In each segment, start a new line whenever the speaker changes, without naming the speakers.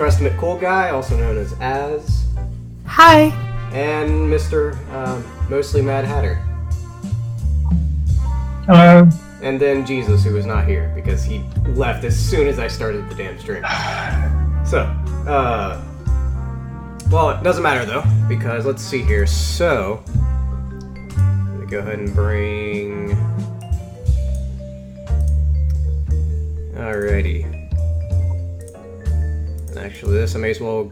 Trust Cool Guy, also known as Az.
Hi.
And Mr. Mostly Mad Hatter.
Hello.
And then Jesus, who was not here, because he left as soon as I started the damn stream. So, well, it doesn't matter though, because let's see here. So, let me go ahead and bring... Alrighty. And actually, this I may as well...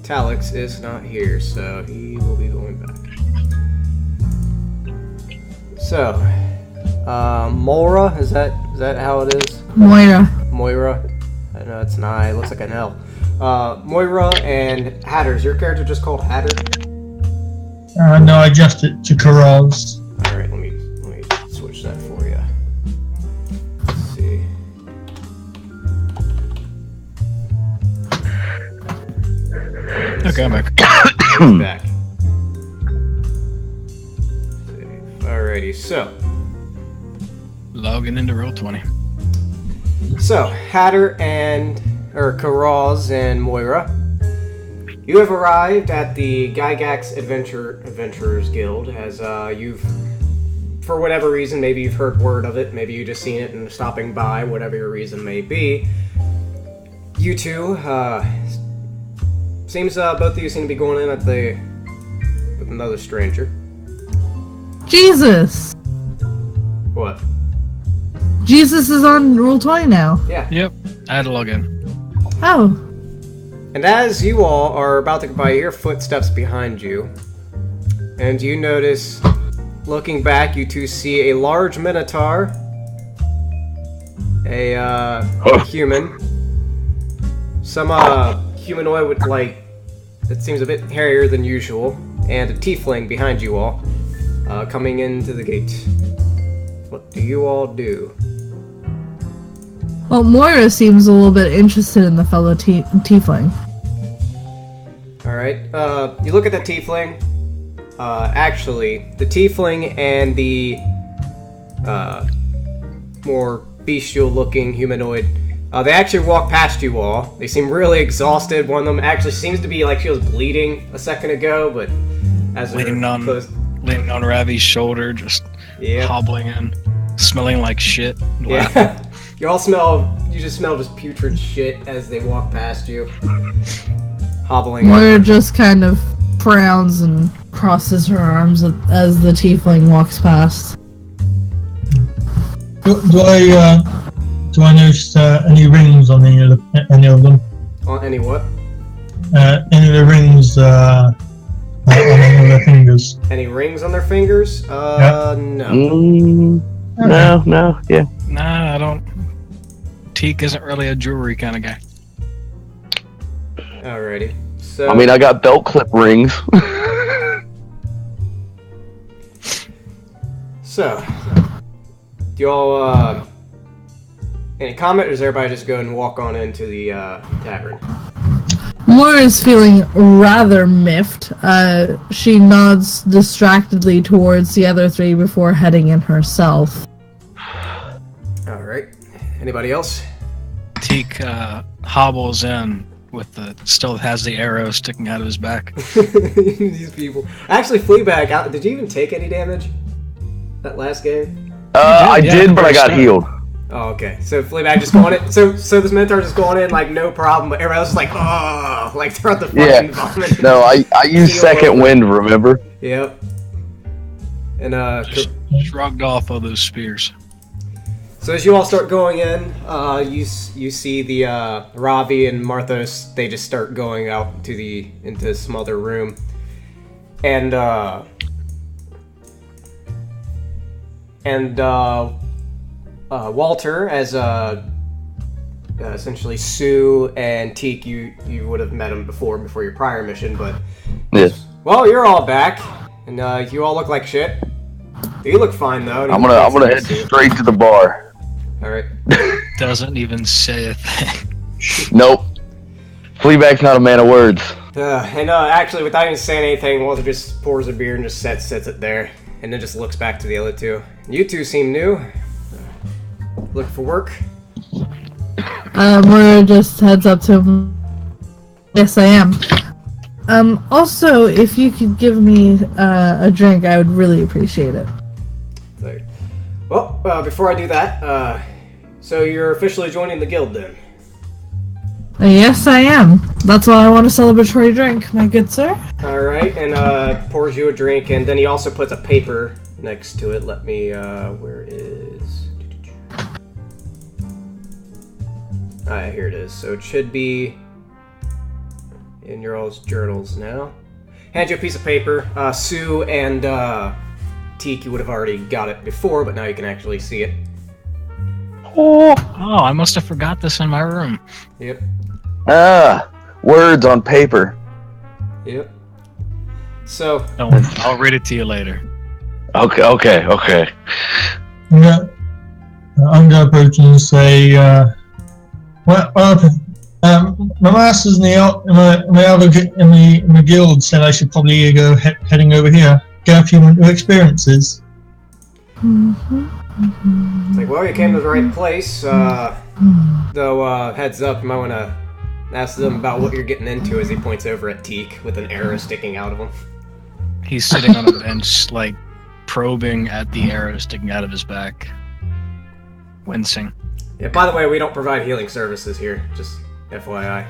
Talix is not here, so he will be going back. So, Moira, is that how it is? Moira. I know it's an I, it looks like an L. Moira and Hatter. Is your character just called Hatter?
No, I adjusted it to Karaz.
Alright, let me switch that for you. Let's see.
Okay, I'm back.
Back. Alrighty, so.
Logging into Roll20.
So, Hatter or Karaz and Moira, you have arrived at the Gygax Adventurers Guild as you've, for whatever reason, maybe you've heard word of it, maybe you just seen it and stopping by, whatever your reason may be. You two, seems both of you seem to be going in with another stranger.
Jesus!
What?
Jesus is on Roll20 now.
Yeah.
Yep, I had to log in.
Oh.
And as you all are about to go by, you hear footsteps behind you. And you notice, looking back, you two see a large minotaur, a human, some humanoid with, that seems a bit hairier than usual, and a tiefling behind you all, coming into the gate. What do you all do?
Well, Moira seems a little bit interested in the fellow tiefling.
Alright, you look at the tiefling. Actually, the tiefling and the more bestial-looking humanoid, they actually walk past you all. They seem really exhausted. One of them actually seems to be like she was bleeding a second ago, but as
leaning on Ravi's shoulder, just hobbling in, smelling like shit.
Yeah. You just smell just putrid shit as they walk past you. Hobbling.
Moira just kind of frowns and crosses her arms as the tiefling walks past.
Do I notice any rings on any of them?
On any what?
Any of the rings on any of their fingers?
Any rings on their fingers?
Yep.
No.
No, yeah.
Nah, I don't. Teak isn't really a jewelry kind of guy.
Alrighty. So
I mean, I got belt clip rings.
So, do y'all, any comment, or does everybody just go and walk on into the, tavern?
Moira's feeling rather miffed. She nods distractedly towards the other three before heading in herself.
Alright. Anybody else?
Teak, hobbles in still has the arrow sticking out of his back.
These people. Actually, Fleabag, did you even take any damage? That last game?
I did, but I got healed.
Oh, okay. So Fleabag just going in. So this Minotaur just going in like no problem, but everybody else is like, oh, like throughout the fucking vomit.
No, I used second wind, remember?
Yep. And
Just shrugged off all those spears.
so as you all start going in, you see the Ravi and Marthos. They just start going out into some other room, and Walter, as essentially Sue and Teak, you would have met him before your prior mission, but
Yes.
well, you're all back, and you all look like shit. You look fine though.
I'm gonna head straight to the bar.
All right.
Doesn't even say a thing.
Nope. Fleabag's not a man of words.
And actually, without even saying anything, Walter just pours a beer and just sets it there, and then just looks back to the other two. You two seem new. Looking for work?
Moira just heads up to him. Yes, I am. Also, if you could give me a drink, I would really appreciate it.
Well, before I do that, so you're officially joining the guild then?
Yes, I am. That's why I want a celebratory drink, my good sir.
Alright, and pours you a drink, and then he also puts a paper next to it. Let me, where is... here it is. So it should be in your all's journals now. Hand you a piece of paper. Sue and Teak, you would have already got it before, but now you can actually see it.
Oh, I must have forgot this in my room.
Yep.
Words on paper.
Yep. So...
I'll read it to you later.
Okay.
Yeah. I'm going to approach and say, my masters in the guild said I should probably go heading over here, get a few new experiences.
It's like, well, you came to the right place. Though, heads up, you might want to ask them about what you're getting into as he points over at Teak with an arrow sticking out of him.
He's sitting on a bench, like, probing at the arrow sticking out of his back. Wincing.
Yeah, by the way, we don't provide healing services here, just FYI.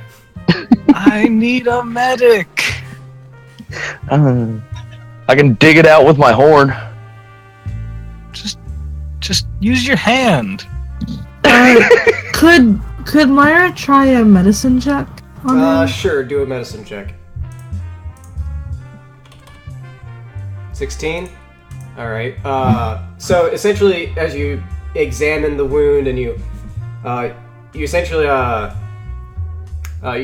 I need a medic!
I can dig it out with my horn.
Just use your hand.
Could Myra try a medicine check on him?
Sure, do a medicine check. 16? Alright, so essentially, as you examine the wound and you essentially,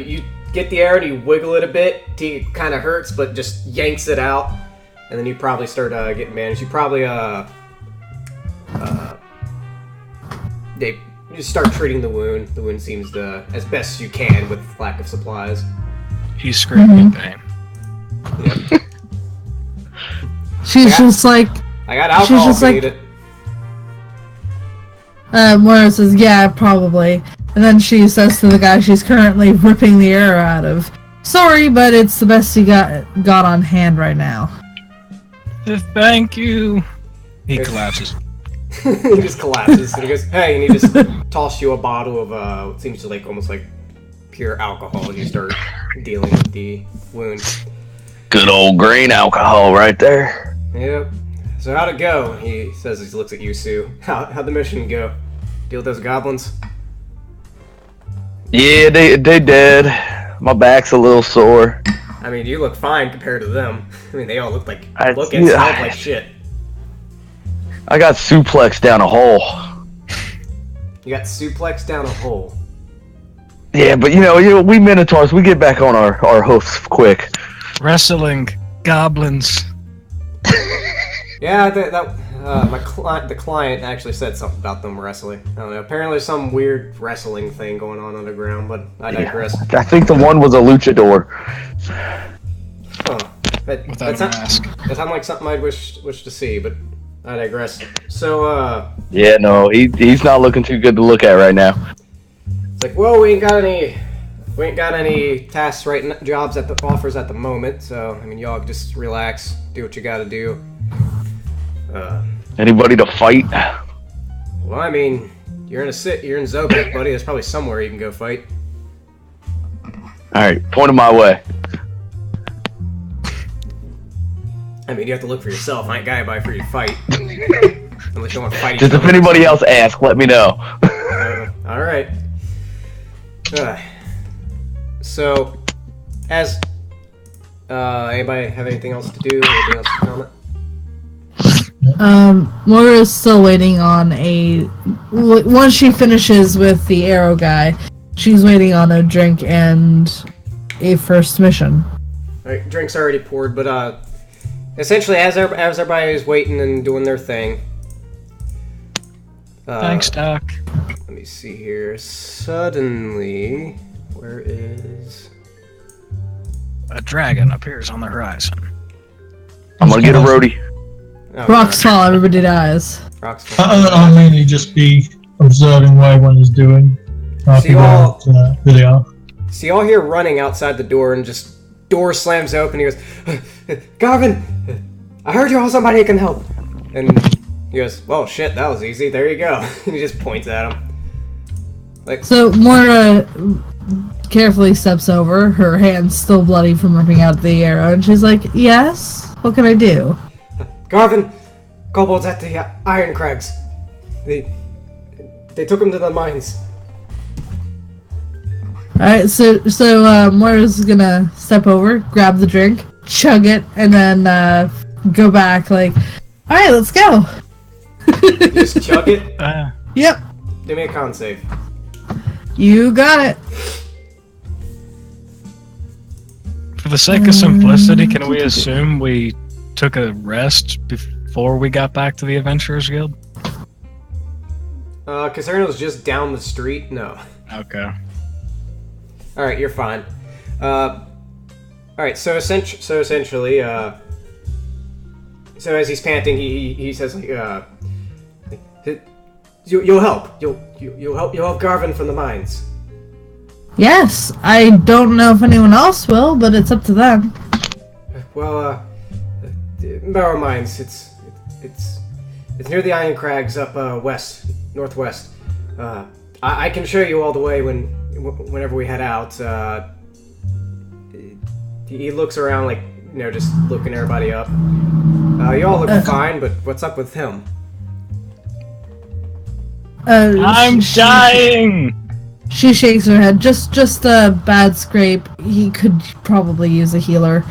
you get the arrow and you wiggle it a bit. It kind of hurts, but just yanks it out. And then you probably start getting bandaged. You probably, you start treating the wound. The wound seems to, as best you can with lack of supplies.
He's screaming in pain.
Yep.
She's just like...
I got alcohol if you need it.
Moira says, yeah, probably. And then she says to the guy she's currently ripping the arrow out of, sorry, but it's the best you got on hand right now.
Thank you. He collapses.
He just collapses and he goes, hey, and he just tosses you a bottle of what seems to like almost like pure alcohol and you start dealing with the wound.
Good old green alcohol right there.
Yep. So how'd it go? He says as he looks at you, Sue. How'd the mission go? Deal with those goblins?
Yeah, they did. My back's a little sore.
I mean, you look fine compared to them. I mean, they all look and smell like shit.
I got suplexed down a hole.
You got suplexed down a hole.
Yeah, but you know, we Minotaurs, we get back on our hoofs quick.
Wrestling goblins.
Yeah, the client actually said something about them wrestling. I don't know. Apparently, there's some weird wrestling thing going on underground, but I digress.
I think the one was a luchador.
Huh.
Without a mask.
That sounds like something I'd wish to see, but I digress. So,
yeah, no, he's not looking too good to look at right now.
It's like, well, we ain't got any tasks jobs at the offers at the moment. So, I mean, y'all just relax, do what you got to do.
Anybody to fight?
Well, I mean, you're in Zobek, buddy. There's probably somewhere you can go fight.
All right, point 'em my way.
I mean, you have to look for yourself. I ain't got anybody for you to fight. Unless you want to fight each
Just
other.
if anybody else asks, let me know.
All right. So, as anybody have anything else to do? Anything else to comment?
Moira's still waiting on once she finishes with the arrow guy, she's waiting on a drink and a first mission.
Alright, drink's already poured, but essentially as everybody is waiting and doing their thing.
Thanks, Doc.
Let me see here. Suddenly, where is...
A dragon appears on the horizon.
I'm gonna get a roadie.
Oh,
Rocks fall, everybody dies.
Rocks fall.
I'll mainly just be observing what everyone is doing. I'll
So you
figure
all-
out who they are.
So you all hear running outside the door, and just door slams open. He goes, Garvin, I heard you're all somebody who can help. And he goes, well, shit, that was easy. There you go. And he just points at him. Like,
So Moira carefully steps over, her hands still bloody from ripping out the arrow, and she's like, yes? What can I do?
Garvin, kobolds at the Iron Crags. They took him to the mines.
Alright, so Moira's gonna step over, grab the drink, chug it, and then go back like, alright, let's go.
Just chug it.
Yep,
Give me a con save.
you got it.
For the sake of simplicity, can we assume we took a rest before we got back to the Adventurers Guild?
Caserno's just down the street. No.
Okay.
Alright, you're fine. Alright, so essentially, so as he's panting, he says, like, you'll help. You'll help Garvin from the mines.
Yes, I don't know if anyone else will, but it's up to them.
Well, Marrow Mines, it's near the Iron Crags up northwest. I can show you all the way whenever we head out. He looks around like, just looking everybody up. You all look fine, but what's up with him?
I'm dying!
She shakes her head. Just a bad scrape. He could probably use a healer.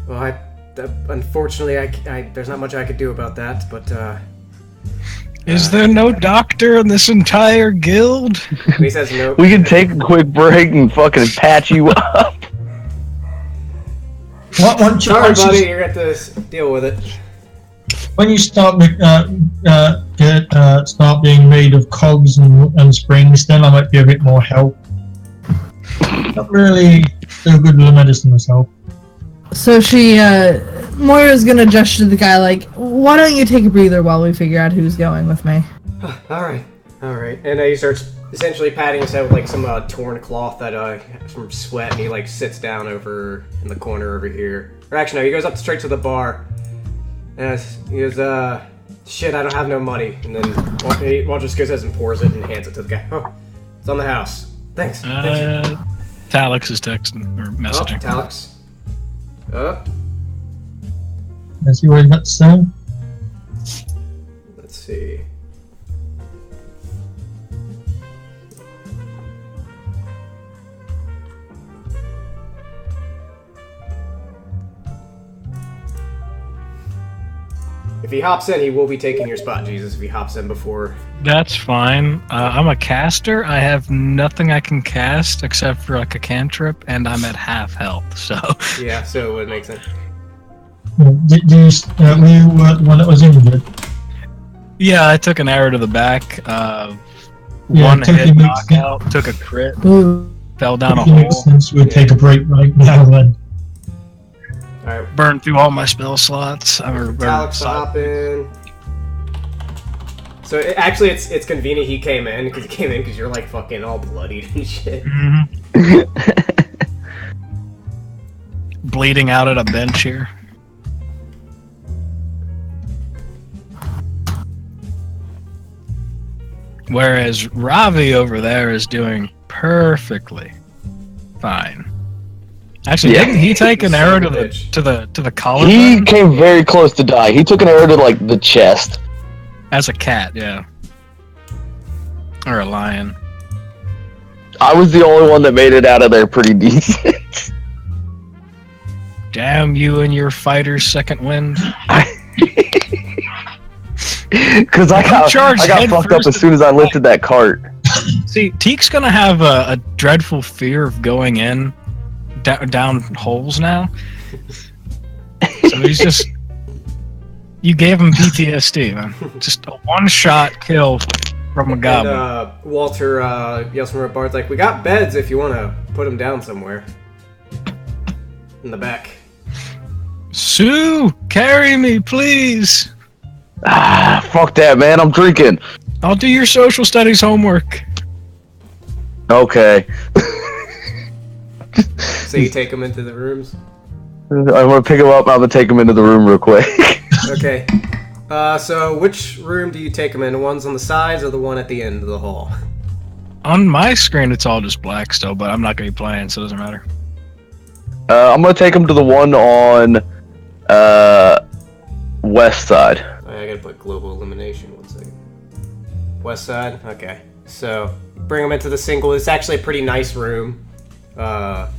Well, unfortunately, there's not much I could do about that, but,
Is there no doctor in this entire guild?
he says no.
We can take a quick break and fucking patch you up.
Once you,
Sorry,
once
buddy,
you,
you're gonna have to deal with it.
when you start start being made of cogs and springs, then I might be a bit more help. Not really so good with the medicine myself.
So Moira's gonna gesture to the guy like, why don't you take a breather while we figure out who's going with me?
Alright. And he starts essentially patting his head with, like, some torn cloth that, from sweat, and he, like, sits down over in the corner over here. Or actually, no, he goes up straight to the bar. And he goes, shit, I don't have no money. And then Walt just goes and pours it and hands it to the guy. Oh, it's on the house. Thanks.
Talix is texting, or messaging.
Talix.
Let's see what he's got to say.
Let's see. If he hops in, he will be taking your spot, Jesus, if he hops in before.
That's fine. I'm a caster. I have nothing I can cast except for like a cantrip, and I'm at half health, so...
Yeah, so it would make sense.
Were you the one that was injured?
Yeah, I took an arrow to the back.
Yeah,
One
totally
hit
makes
knockout, took a crit,
Ooh.
fell down a
It makes
hole,
sense. We'll take a break right now then.
Alright,
burned through all my spell slots.
Talix will hop in. So actually, it's convenient he came in, because you're like fucking all bloodied and shit.
Bleeding out at a bench here. Whereas Ravi over there is doing perfectly fine. Actually,
Yeah.
didn't he take an arrow to
Bitch.
the collarbone?
He came very close to die. He took an arrow to like the chest.
As a cat, yeah. Or a lion.
I was the only one that made it out of there pretty decent.
Damn you and your fighter's second wind.
Because I got
head
fucked up
first
as soon as I lifted that cart.
See, Teek's gonna have a dreadful fear of going in down holes now. So he's just... You gave him PTSD, man. Just a one-shot kill from a goblin.
And Walter yells from her bar, like, we got beds if you want to put him down somewhere. In the back.
Sue, carry me, please.
Ah, fuck that, man. I'm drinking.
I'll do your social studies homework.
Okay.
So you take them into the rooms?
I'm gonna pick him up. I'm gonna take him into the room real quick.
Okay. So which room do you take them in? The ones on the sides or the one at the end of the hall?
On my screen, it's all just black still, but I'm not gonna be playing, so it doesn't matter.
I'm gonna take him to the one on west side.
I gotta put global elimination. 1 second. West side. Okay. So bring them into the single. It's actually a pretty nice room.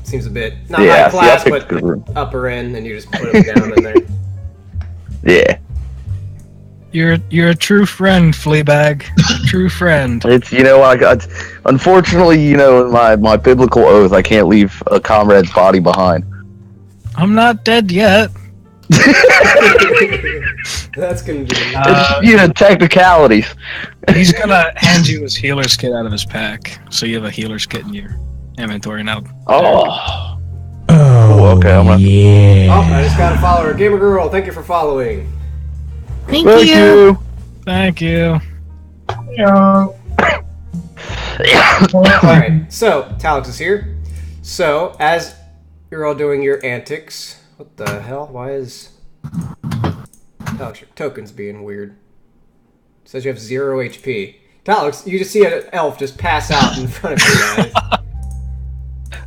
Seems a bit not high class, but upper end, and you just put them down in there.
Yeah.
You're a true friend, Fleabag. True friend.
It's unfortunately, my biblical oath, I can't leave a comrade's body behind.
I'm not dead yet.
That's gonna be.
It's, technicalities.
He's gonna hand you his healer's kit out of his pack, so you have a healer's kit in your inventory now.
Oh.
Oh,
okay.
yeah.
Oh, I just got a follower. Gamer Girl, thank you for following.
Thank
Thank
you.
you.
Thank you.
Alright, so Talix is here. So, as you're all doing your antics, what the hell? Why is Talix, your token's being weird? It says you have 0 HP. Talix, you just see an elf just pass out in front of you guys.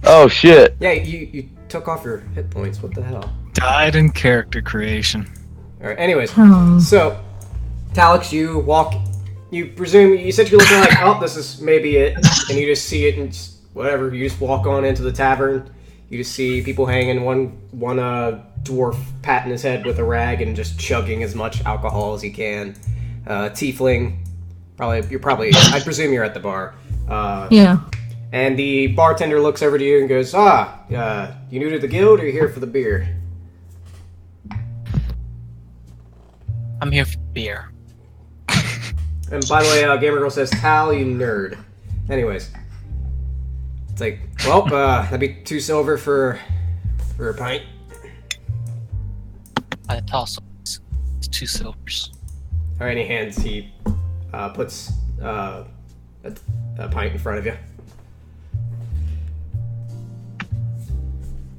Oh shit.
Yeah, you took off your hit points. What the hell?
Died in character creation.
Alright, anyways.
Oh.
So, Talix, you walk... You presume... You said you're looking like, oh, this is maybe it. And you just see it and just, whatever. You just walk on into the tavern. You just see people hanging. One dwarf patting his head with a rag and just chugging as much alcohol as he can. Tiefling. I presume you're at the bar.
Yeah.
And the bartender looks over to you and goes, you new to the guild or you here for the beer?
I'm here for beer.
And by the way, Gamer Girl says, Tal, you nerd. Anyways. It's like, well, that'd be 2 silver for a pint.
I toss it's 2 silvers.
Alright, he puts a pint in front of you.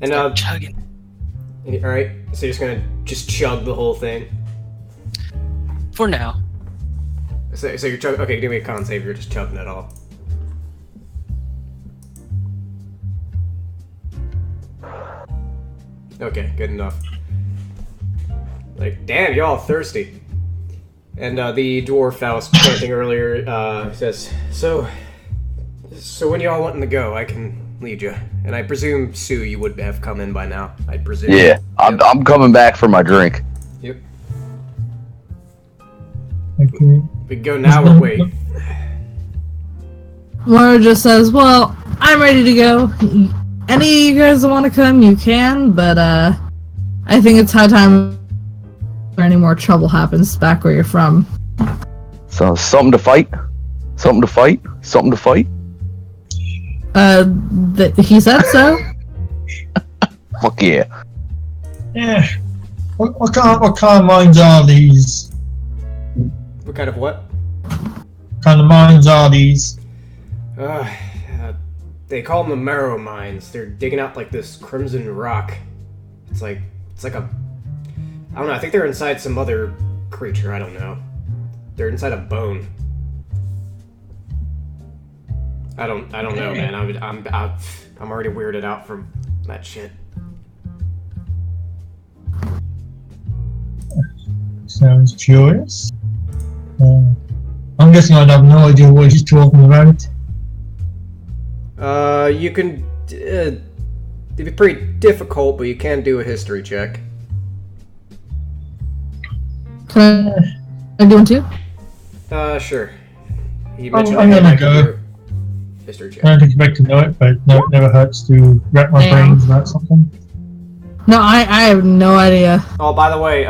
And,
chugging.
alright, so you're just gonna chug the whole thing?
For now.
So you're chugging, okay, give me a con save, you're just chugging it all. Okay, good enough. Like, damn, y'all thirsty. And the dwarf I was chanting earlier says, so when y'all wanting to go, I can lead you. And I presume, Sue, you would have come in by now, I presume.
Yeah, I'm coming back for my drink.
Yep.
Okay.
We can go now or wait.
Laura just says, well, I'm ready to go. Any of you guys that want to come, you can, but I think it's high time any more trouble happens back where you're from.
So something to fight? Something to fight? Something to fight?
He said so.
Fuck yeah.
Yeah. What kind of mines are these?
What kind of what?
What kind of mines are these?
They call them the Marrow Mines. They're digging out like this crimson rock. It's like a... I don't know, I think they're inside some other creature, I don't know. They're inside a bone. I don't know, man. I'm already weirded out from that shit.
Sounds curious. I'm guessing I'd have no idea what he's talking about.
You can... it'd be pretty difficult, but you can do a history check.
Can I do one too?
Sure. He
I'm
mentioned
gonna
I could
go.
do a history check.
I don't expect to know it, but no, it never hurts to wrap my brains about something.
No, I have no idea.
Oh, by the way,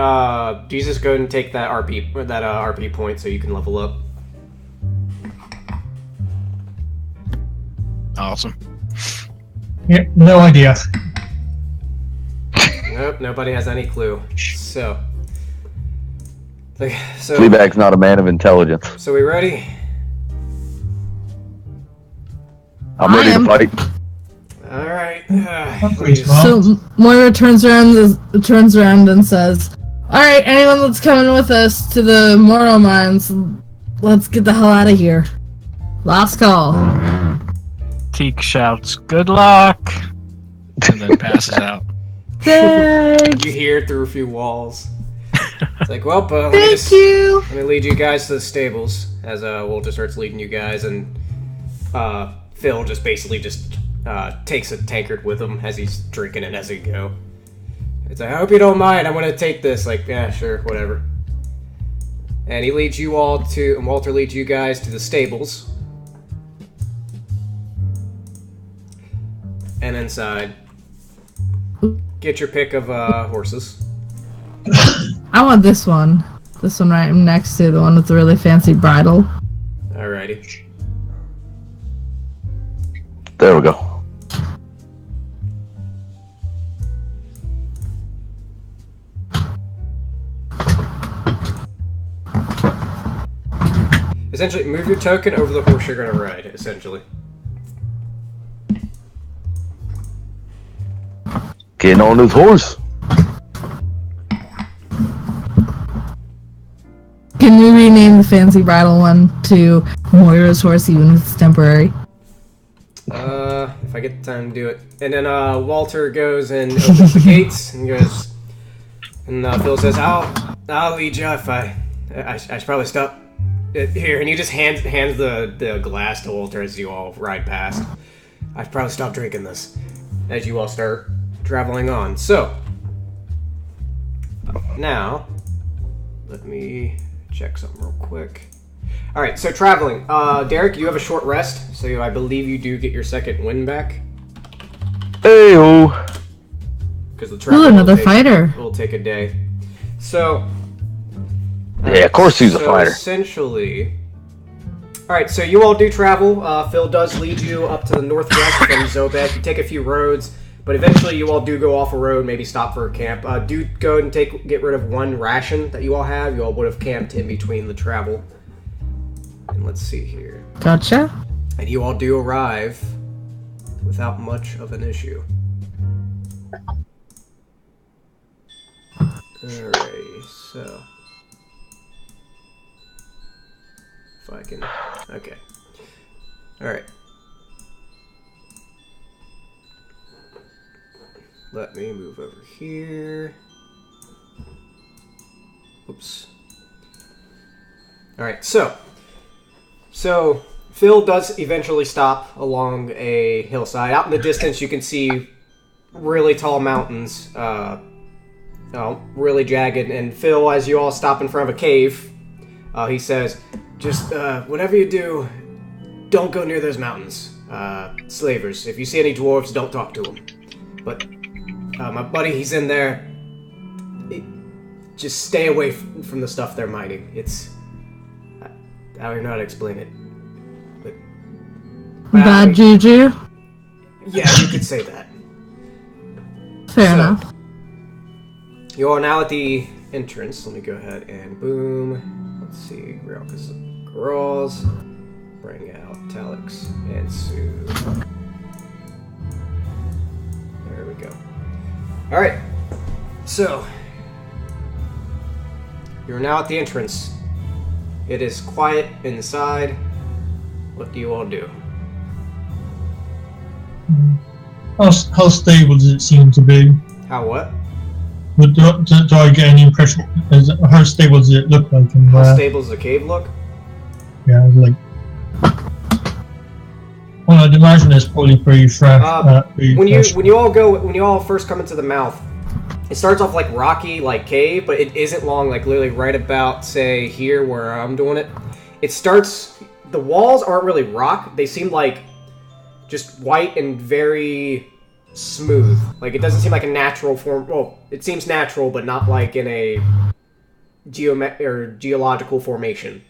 Jesus, go and take that RP point so you can level up.
Awesome.
Yep, no idea.
Nope, nobody has any clue. So
Fleabag's not a man of intelligence.
So we ready?
I'm ready to fight.
All right.
pretty smart.
So Moira turns around and says, "All right, anyone that's coming with us to the Marrow Mines, let's get the hell out of here. Last call."
Teak shouts, "Good luck!" and then passes out.
Thanks.
You hear it through a few walls. It's like, well,
Thank you.
let me lead you guys to the stables. As Walter starts leading you guys, and Phil just basically takes a tankard with him as he's drinking it as he go. It's like, I hope you don't mind. I'm gonna take this. Like, yeah, sure, whatever. And he leads you all to, and Walter leads you guys to the stables. And inside, get your pick of horses.
I want this one. This one right next to the one with the really fancy bridle.
Alrighty.
There we go.
Essentially, move your token over the horse you're gonna ride, essentially.
Getting on this horse.
Can we rename the fancy bridle one to Moira's horse, even if it's temporary?
If I get the time to do it. And then Walter goes and opens the gates and goes, and Phil says, "I'll lead you if I should probably stop here." And he just hands the glass to Walter as you all ride past. I should probably stop drinking this as you all start traveling on. So now let me check something real quick. All right, so traveling. Derek, you have a short rest, so I believe you do get your second win back.
Hey-o.
Because the travel
Ooh, another
will take,
fighter.
will take a day. So
Yeah, of course he's a fighter.
Essentially, all right. So you all do travel. Phil does lead you up to the northwest from Zobek. You take a few roads, but eventually you all do go off a road. Maybe stop for a camp. Do go and get rid of one ration that you all have. You all would have camped in between the travel. And let's see here.
Gotcha.
And you all do arrive without much of an issue. Alrighty, so if I can, okay. Alright. Let me move over here. Oops. Alright, so Phil does eventually stop along a hillside. Out in the distance, you can see really tall mountains, really jagged. And Phil, as you all stop in front of a cave, he says, "Just whatever you do, don't go near those mountains. Slavers. If you see any dwarves, don't talk to them. But my buddy, he's in there. Just stay away from the stuff they're mining. It's I don't know how to explain it. But
Bad juju?
yeah, you could say that.
Fair enough.
You are now at the entrance. Let me go ahead and boom. Let's see. Corrals. Bring out Talix and Sue. There we go. Alright. So, you're now at the entrance. It is quiet inside. What do you all do?
How stable does it seem to be?
How what?
Do I get any impression? How stable does it look like? And
How stable does the cave look?
yeah, like. Well, I'd imagine it's probably pretty fresh.
When you all first come into the mouth, it starts off like rocky, like cave, but it isn't long. Like literally right about say here where I'm doing it. It starts. The walls aren't really rock. They seem like just white and very smooth. Like it doesn't seem like a natural form. Well, it seems natural, but not like in a geological formation.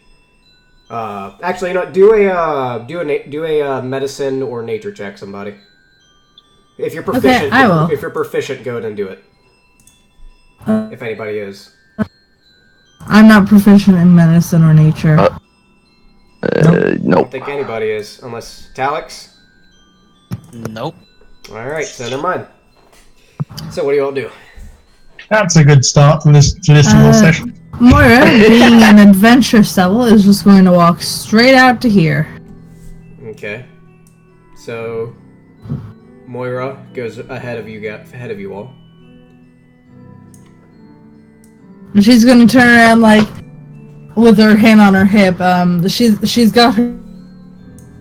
Actually, you know, do a medicine or nature check, somebody. If you're proficient,
Okay, I will.
If you're proficient, go ahead and do it. If anybody is.
I'm not proficient in medicine or nature.
I
Nope.
don't think anybody is, unless Talix.
Nope.
Alright, so never mind. So what do you all do?
That's a good start to this little session.
Moira, being an adventure devil, is just going to walk straight out to here.
Okay. So Moira goes ahead of you all.
And she's going to turn around, like, with her hand on her hip. She's got her...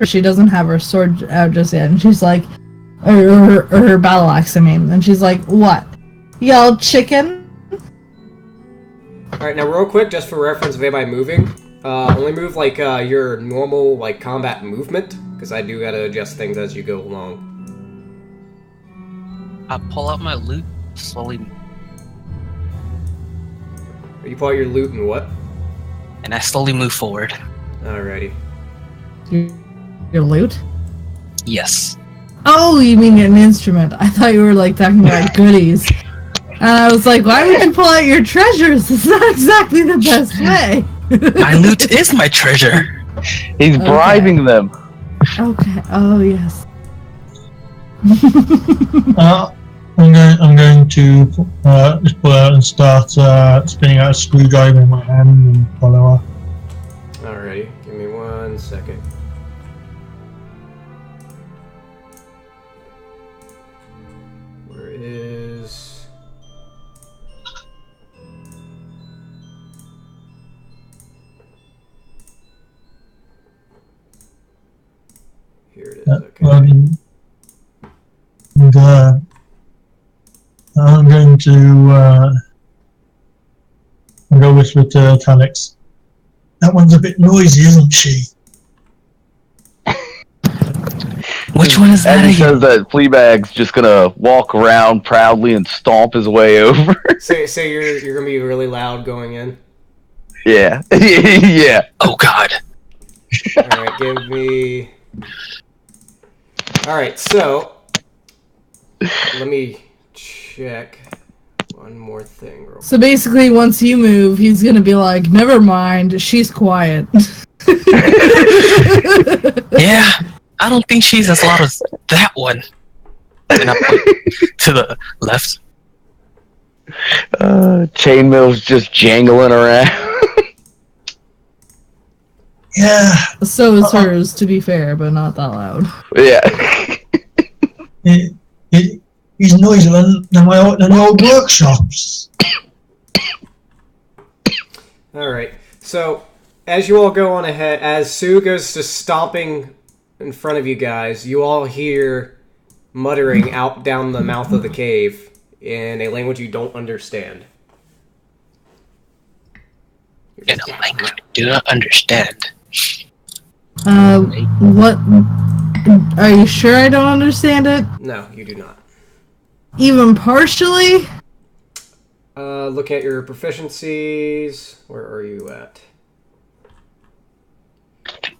She doesn't have her sword out just yet. And she's like... Or her battle axe, I mean. And she's like, what? Y'all chicken?
Alright, now real quick, just for reference of anybody moving, only move like your normal like combat movement, because I do gotta adjust things as you go along.
I pull out my loot slowly,
You pull out your loot and what?
and I slowly move forward.
Alrighty.
Your loot?
Yes.
Oh, you mean an instrument. I thought you were, like, talking about goodies. And I was like, why would you pull out your treasures? It's not exactly the best way.
My loot is my treasure.
He's bribing them.
Okay. Oh, yes.
I'm going to just pull out and start spinning out a screwdriver in my hand and follow her.
Alrighty. Give me 1 second. Where is... Here it is, okay.
And I'm going to go with Alex. That one's a bit noisy, isn't she?
Which one is that
As he
again?
says that, Fleabag's just gonna walk around proudly and stomp his way over.
Say you're gonna be really loud going in.
Yeah. Yeah.
Oh god.
Alright, give me... Alright, so... Let me check one more thing real quick.
So basically, once you move, he's gonna be like, never mind, she's quiet.
Yeah, I don't think she's as loud as that one. And I point to the left.
Chainmail's just jangling around.
Yeah.
So is hers, to be fair, but not that loud.
Yeah.
He's noisier than the old workshops.
Alright, so as you all go on ahead, as Sue goes to stomping in front of you guys, you all hear muttering out down the mouth of the cave in a language you don't understand.
In a language I do not understand.
What? Are you sure I don't understand it?
No, you do not.
Even partially?
Look at your proficiencies. Where are you at?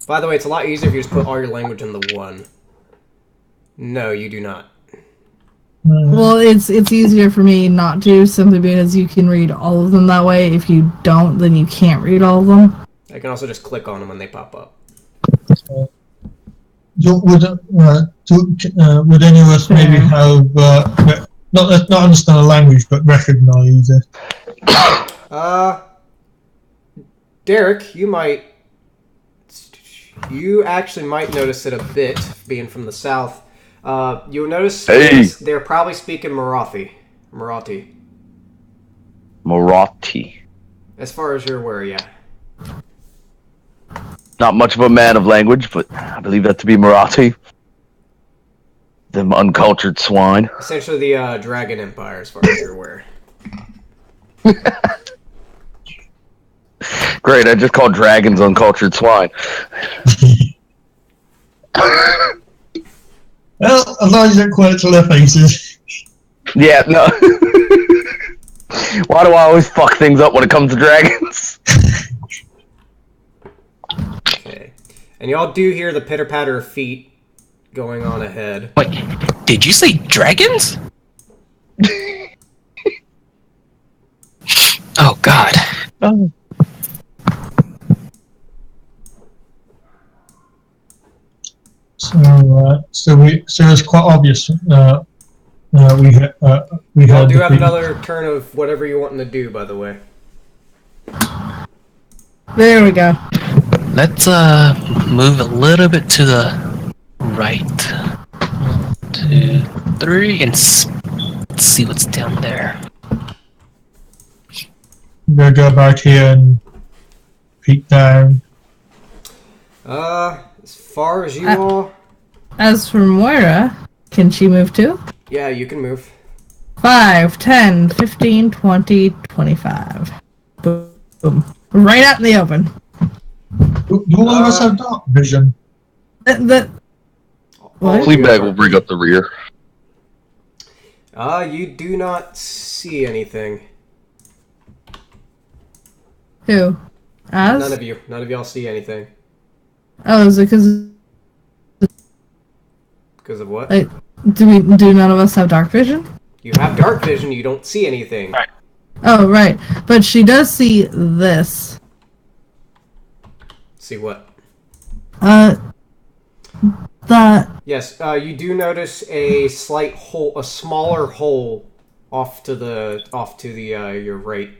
By the way, it's a lot easier if you just put all your language in the one. No, you do not.
Well, it's easier for me not to, simply because you can read all of them that way. If you don't, then you can't read all of them.
I can also just click on them when they pop up.
Would any of us maybe have not understand the language but recognise it?
Derek, you actually might notice it a bit, being from the south. You'll notice they're probably speaking Marathi.
Marathi.
As far as you're aware, yeah.
Not much of a man of language, but I believe that to be Marathi. Them uncultured swine.
Essentially the Dragon Empire, as far as you're aware.
Great, I just called dragons uncultured swine.
Well, as long as you don't quite to their faces.
Yeah, no. Why do I always fuck things up when it comes to dragons?
Okay. And y'all do hear the pitter-patter of feet going on ahead.
Wait, did you say dragons? Oh god.
Oh.
So Alright, so it's quite obvious. We
You
had
do
the
have
big-
another turn of whatever you're wanting to do, by the way.
There we go.
Let's move a little bit to the right. 1, 2, 3, and let's see what's down there.
I'm gonna go back here and peek down.
As far as you all...
As for Moira, can she move too?
Yeah, you can move.
5, 10, 15, 20, 25. Boom. Right out in the open.
Do all of us have dark vision?
What?
Fleabag will bring up the rear.
You do not see anything.
Who? Us?
None of you. None of y'all see anything.
Oh, is it because...
Because of what?
Like, do none of us have dark vision?
You have dark vision, you don't see anything.
Right.
Oh, right. But she does see this.
See what?
That...
Yes, you do notice a slight hole, a smaller hole off to the your right.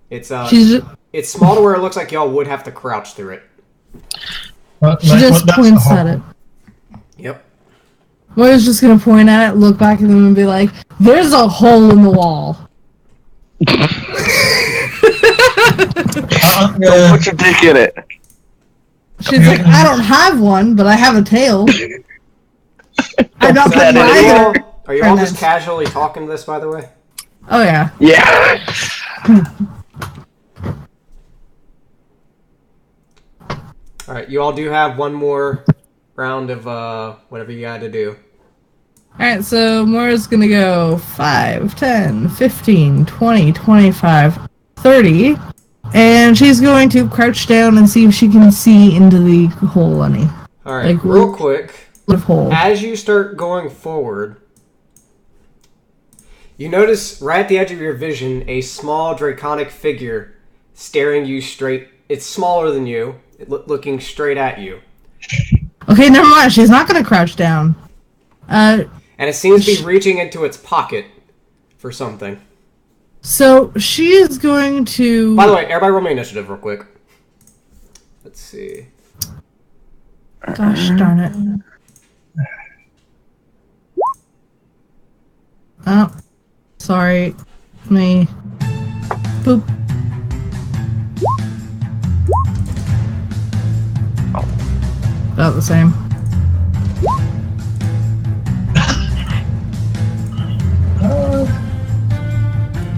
It's it's small to where it looks like y'all would have to crouch through it.
She just points at it.
Yep.
Moira's just gonna point at it, look back at them, and be like, "There's a hole in the wall."
Don't put your dick in it.
She's like, "I don't have one, but I have a tail." I'm not putting either.
Are you all just casually talking this, by the way?
Oh yeah.
Yeah.
Alright, you all do have one more round of whatever you got to do.
Alright, so Moira's gonna go 5, 10, 15, 20, 25, 30. And she's going to crouch down and see if she can see into the hole any.
Alright,
Like,
real quick.
Hole.
As you start going forward, you notice right at the edge of your vision a small draconic figure staring you straight. It's smaller than you, looking straight at you.
Okay, never mind. She's not gonna crouch down.
And it seems to be reaching into its pocket for something.
So she is going to...
By the way, everybody roll me initiative real quick. Let's see.
Gosh darn it. Oh. Sorry. Me. Boop. About the same.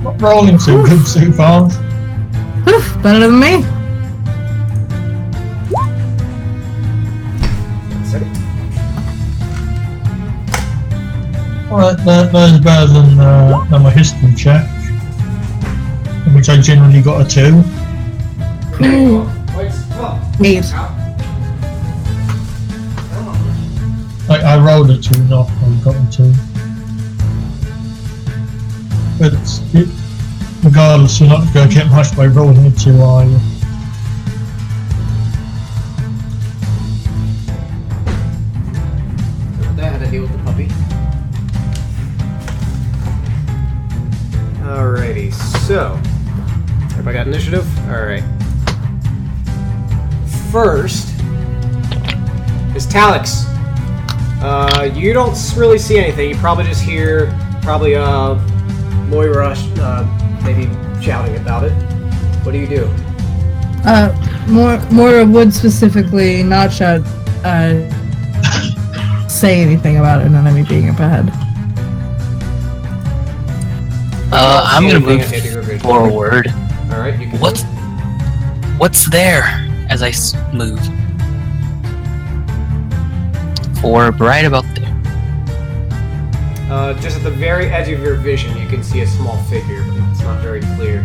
Not rolling so good so far.
Whew, better than me.
Alright, that's better than my history check, in which I generally got a 2.
Ooh. 8.
I rolled a 2, not I got a 2. But regardless, you're not going to get much by rolling a 2, are you?
That had to deal with the puppy. Alrighty, so everybody got initiative? Alright. First is Talix. You don't really see anything. You probably just hear Moira maybe shouting about it. What do you do?
Moira would specifically not shout, say anything about an enemy being up ahead.
I'm gonna move
Anything
forward.
Alright, you can
What's there as I move? Or right about there.
just at the very edge of your vision, you can see a small figure, but it's not very clear.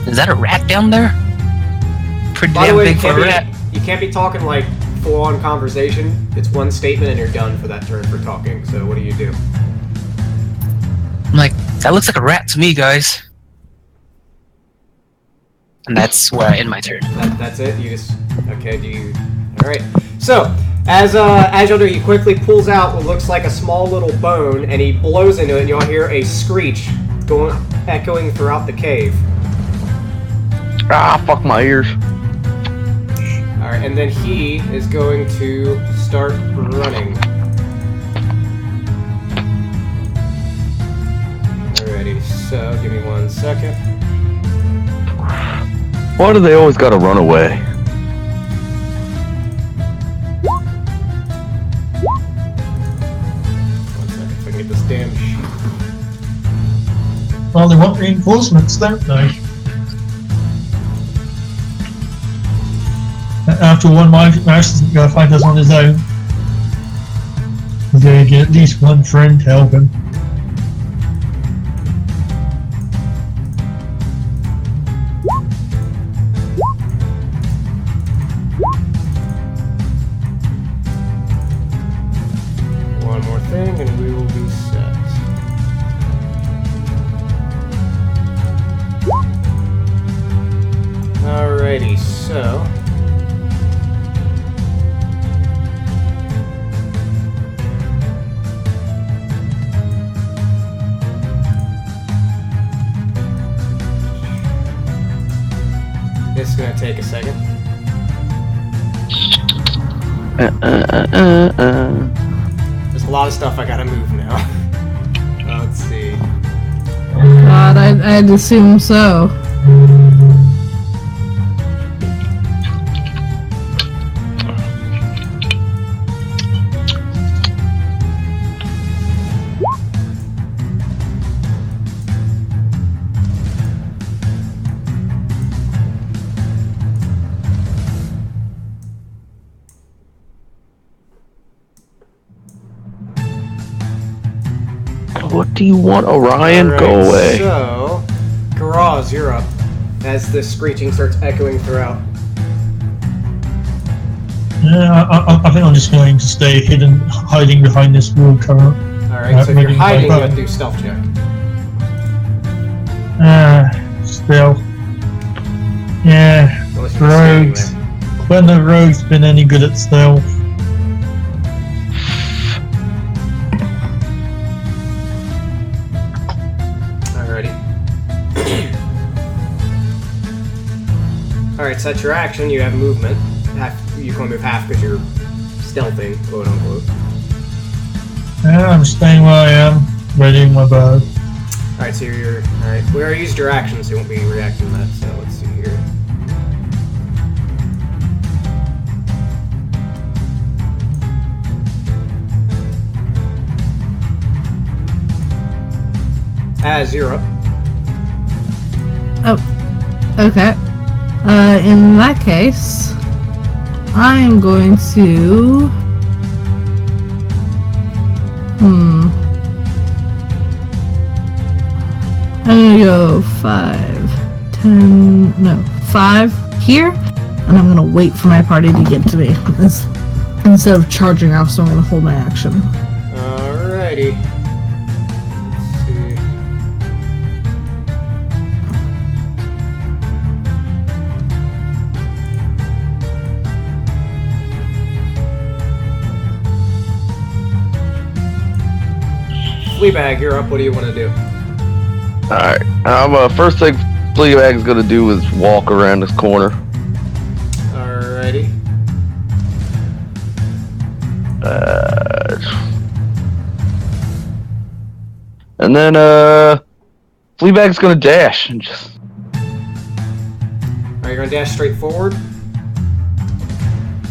Is that a rat down there? Pretty
By the
damn
way,
big for a rat.
you can't be talking like full-on conversation. It's one statement and you're done for that turn for talking. So what do you do?
I'm like, that looks like a rat to me, guys. And that's where I end my turn.
That's it. You just okay. Do you? All right. So as Elder, he quickly pulls out what looks like a small little bone, and he blows into it, and you'll hear a screech echoing throughout the cave.
Ah, fuck my ears.
All right, and then he is going to start running. Alrighty. So give me 1 second.
Why do they always gotta run away?
If I can get this damn sheet.
Well, they want reinforcements, don't they? After one magic mouse doesn't go fight us on his own, they get at least one friend to help him.
One more thing, and we will be set. Alrighty, so. This is going to take a second. There's a lot of stuff I gotta move now. Let's see.
God, I'd assume so.
What do you want, Orion?
Alright,
Go away.
So, Karaz, you're up. As the screeching starts echoing throughout.
Yeah, I think I'm just going to stay hiding behind this wall cover.
Alright, so if you're hiding, you have to do stealth check.
Still. Yeah,
Unless you're standing
rogues.
there.
When the rogue's been any good at stealth?
Alrighty. Alright, so that's your action. You have movement. You can only move half because you're stealthing, quote unquote.
Yeah, I'm staying where I am, readying my bow.
Alright, so you're. Alright, we already used your action, so you won't be reacting to that, so let's see here. Az, you're up.
Oh, okay. In that case, I am going to. I'm gonna go 5, 10, no, 5 here, and I'm gonna wait for my party to get to me instead of charging off. So I'm gonna hold my action.
Alrighty. Let's see. Fleabag, you're up. What do you want to do?
Alright. First thing Fleabag's gonna do is walk around this corner.
Alrighty.
And then, Fleabag's gonna dash and just.
Are you gonna dash straight forward?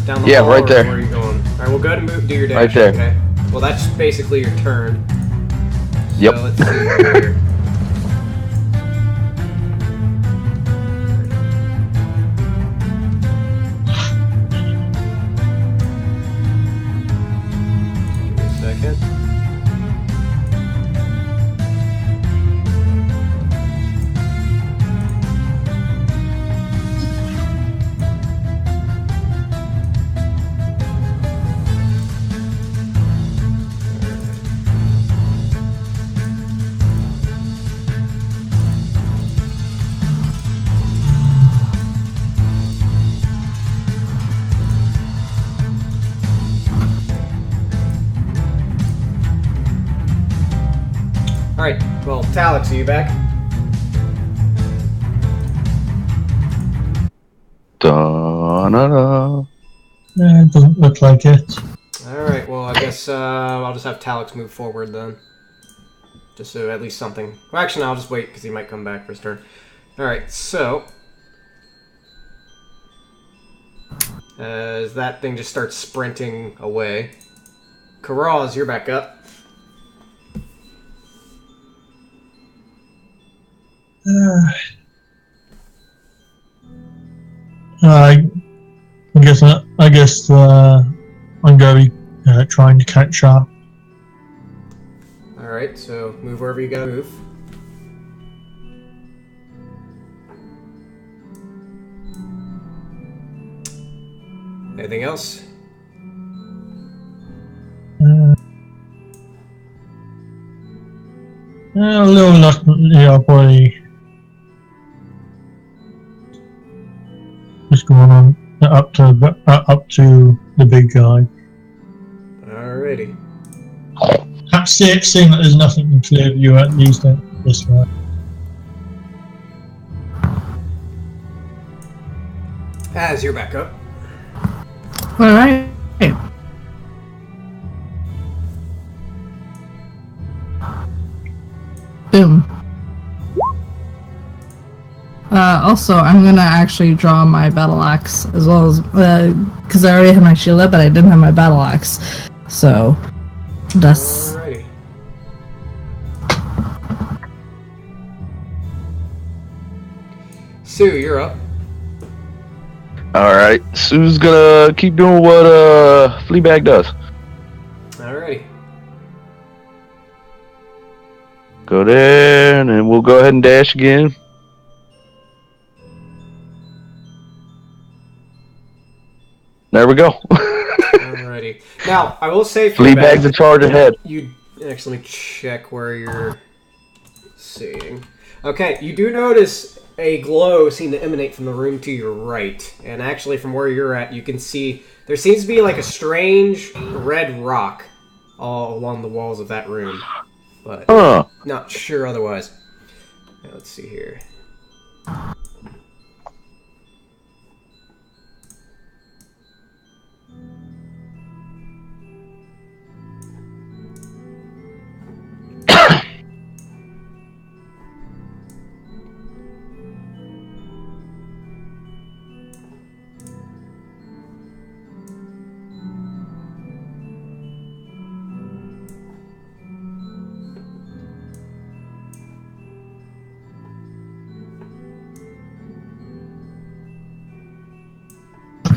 Down the
Yeah,
hall,
right
or
there.
Where are you going? Alright, well, go ahead and do your dash.
Right there.
Okay. Well, that's basically your turn.
Yep.
So let's see here. Give me a second. Alright, well, Talix, are you back?
Da-na-na.
It doesn't look like it.
Alright, well, I guess I'll just have Talix move forward then. Just so at least something. Well, actually, no, I'll just wait because he might come back for his turn. Alright, so. As that thing just starts sprinting away. Karaz, you're back up.
I guess I'm going to be trying to catch up.
Alright, so move wherever you gotta move. Anything else?
A little luck, yeah, probably just going on up to the big guy.
Alrighty.
Seeing that there's nothing in clear view, at least this way.
Az, you're back up.
Alright. Boom. Also, I'm gonna actually draw my battle axe as well as because I already had my shield up, but I didn't have my battle axe. So that's
Alrighty. Sue, you're up.
Alright, Sue's gonna keep doing what Fleabag does.
Alrighty.
Go there, and then we'll go ahead and dash again. There we go.
Alrighty. Now, I will say
Fleabag's in charge ahead.
You actually check where you're seeing. Okay, you do notice a glow seem to emanate from the room to your right. And actually, from where you're at, you can see there seems to be like a strange red rock all along the walls of that room. But not sure otherwise. Now, let's see here.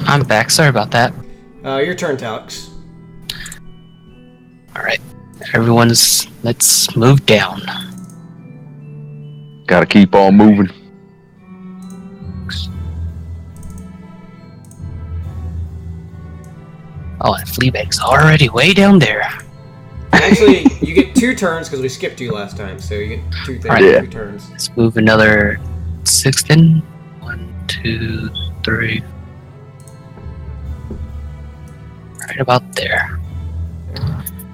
I'm back. Sorry about that.
Your turn, Talix.
Alright. Let's move down.
Gotta keep on moving.
Oh, and Fleabag's already way down there.
Actually, you get 2 turns because we skipped you last time, so you get 2 things,
Right.
2 turns.
Let's move another 6 then. 1, 2, 3. Right about there.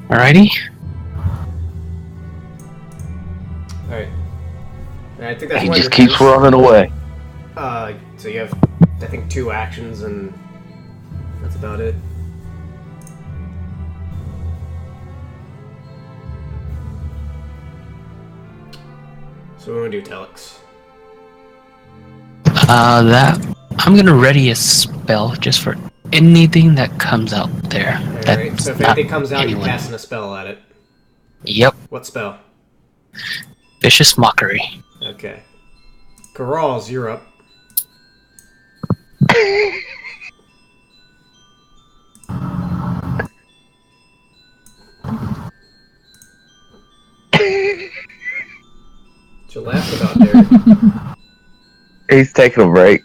Alrighty.
Alright. I think that's
He
one of
just
your
keeps
turns.
running away.
So you have, I think, 2 actions, and that's about it. So what do we want to do, Talix?
I'm gonna ready a spell just for anything that comes out there.
Alright, so if anything comes out, you're casting a spell at it.
Yep.
What spell?
Vicious Mockery.
Okay. Karaz, you're up. What you laughed about there?
He's taking a break.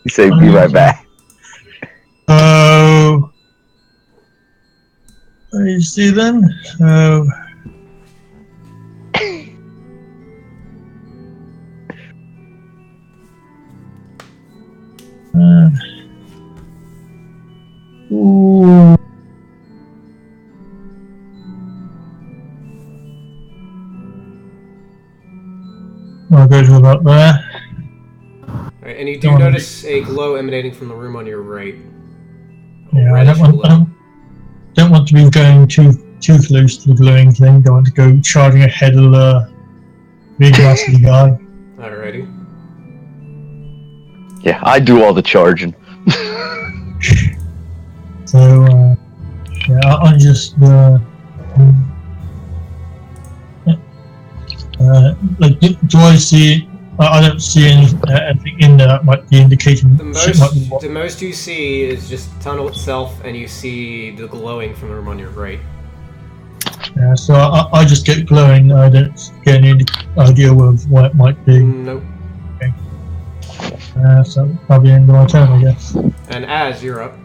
He said, "Be right back."
You see then? Ooh. I'll go to about there.
Alright, and you do notice a glow emanating from the room on your right.
Yeah, I
Reddish glow.
don't want to be going too close to the glowing thing. Don't want to go charging ahead of the big nasty guy.
Alrighty.
Yeah, I do all the charging.
So, yeah, I'll just, like, do I see, I don't see anything in there that might be indicating shit might be
The most you see is just the tunnel itself, and you see the glowing from the room on your right.
Yeah, so I just get glowing, I don't get any idea of what it might be.
Nope.
Okay. So that'll be the end of my turn, I guess.
And Az, you're up.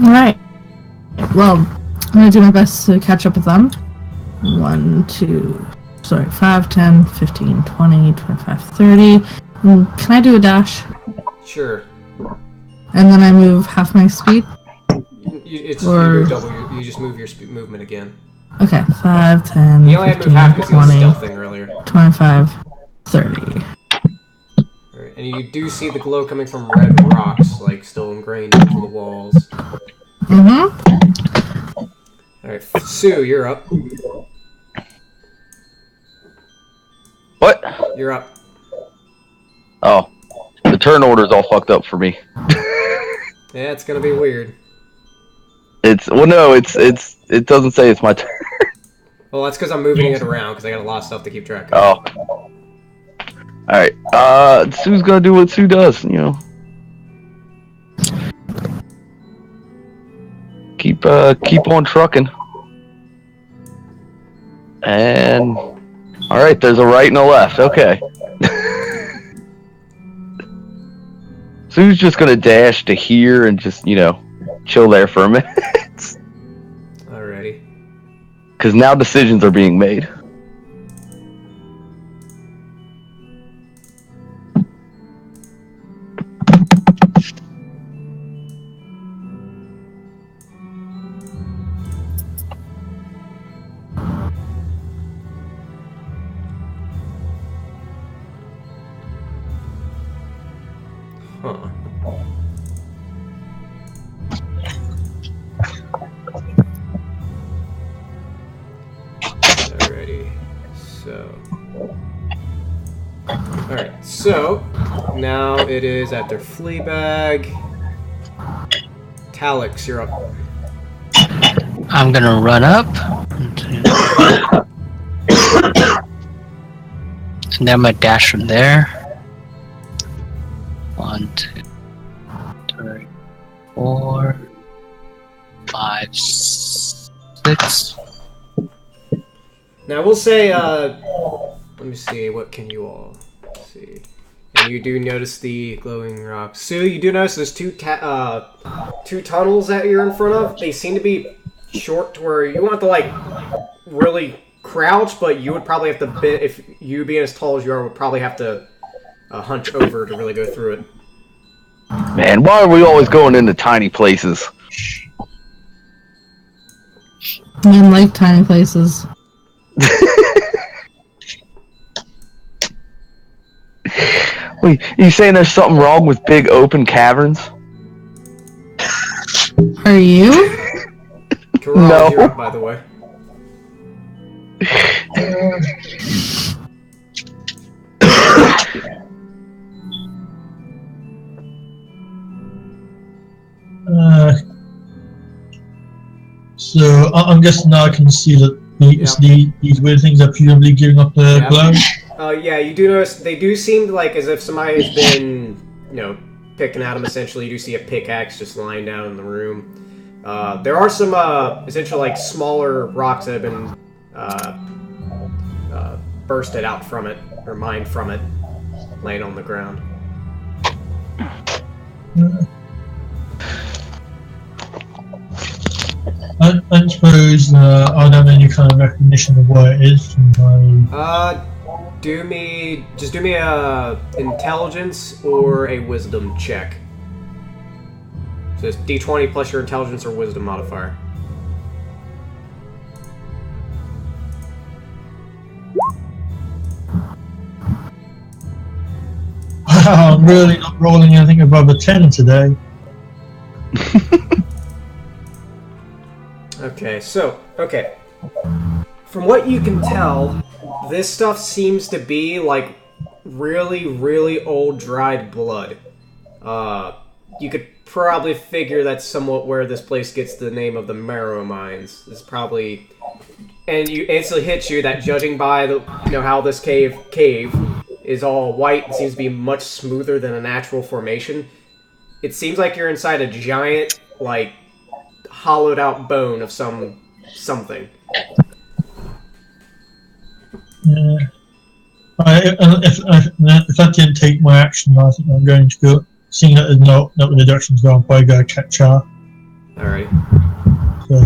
Alright. Well, I'm gonna do my best to catch up with them. 5, 10, 15, 20, 25, 30. Can I do a dash?
Sure.
And then I move half my speed?
You just move your movement again.
Okay, 5, 10,
You only had to
15,
move half because you was
20,
stealthing earlier.
25, 30.
Alright, and you do see the glow coming from red rocks, like still ingrained into the walls.
Mm-hmm.
Alright, Sue, you're up.
What?
You're up.
Oh, the turn order's all fucked up for me.
Yeah, it's gonna be weird.
It doesn't say it's my turn.
Well, that's because I'm moving it around, because I got a lot of stuff to keep track of.
Oh. Alright, Sue's gonna do what Sue does, you know. Keep on trucking. And... Alright, there's a right and a left, okay. Sue's just gonna dash to here and just, you know, chill there for a minute.
Alrighty.
Because now decisions are being made.
Huh. Alrighty. So. Alright, so now it is after Fleabag. Talix, you're up.
I'm gonna run up. And then I'm gonna dash from there. 1, 2, 3, 4, 5, 6.
Now we'll say, let me see, what can you all see? And you do notice the glowing rocks. Sue, you do notice there's two tunnels that you're in front of. They seem to be short to where you want to, like, really crouch, but you would probably have to, if you being as tall as you are, would probably have to hunch over to really go through it.
Man, why are we always going into tiny places?
Men like tiny places.
Wait, you saying there's something wrong with big open caverns?
Are you?
Karal,
No.
you're up, by the way.
So I'm guessing now I can see that these weird things are presumably giving up the glow.
Yeah, you do notice they do seem like as if somebody has been, you know, picking at them. Essentially, you do see a pickaxe just lying down in the room. There are some essentially like smaller rocks that have been bursted out from it or mined from it, laying on the ground.
I suppose I don't have any kind of recognition of what it is from my...
Just do me a intelligence or a wisdom check. So it's D20 plus your intelligence or wisdom modifier.
I'm really not rolling anything above a 10 today.
Okay. From what you can tell, this stuff seems to be like really, really old dried blood. You could probably figure that's somewhat where this place gets the name of the Marrow Mines. It's probably, and you instantly hits you that judging by the how this cave is all white and seems to be much smoother than a natural formation. It seems like you're inside a giant, like, hollowed out bone of something.
Yeah. If I didn't take my action, I think I'm going to go. Seeing that there's no reductions, I'm probably going to catch her.
Alright.
So,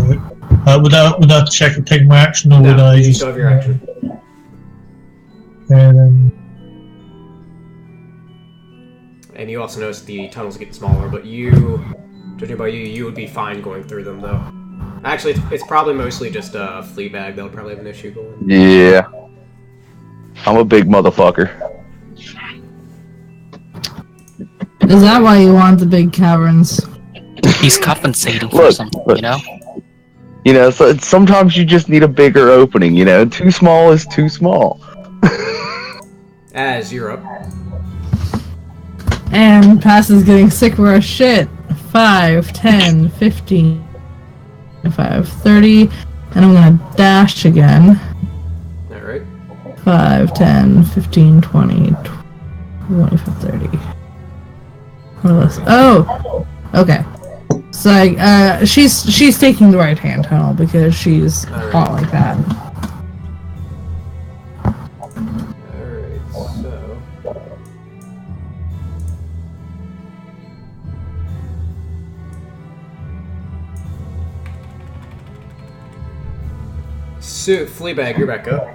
without checking, taking my action, or would I
you
just
still have your action. And you also notice the tunnels are getting smaller, but judging by you would be fine going through them, though. Actually, it's probably mostly just a flea bag that would probably have an issue going.
Yeah. I'm a big motherfucker.
Is that why you want the big caverns?
He's compensating for something,
look.
you know?
You know, so sometimes you just need a bigger opening, you know? Too small is too small.
As you're up.
And Pass is getting sick for a shit. 5, 10, 15, 5, 30. And I'm gonna dash again.
Alright.
5, 10, 15, 20, 25, 30. Oh! Okay. So, she's taking the right-hand tunnel because she's hot like that.
Alright, so... Fleabag, you're back up.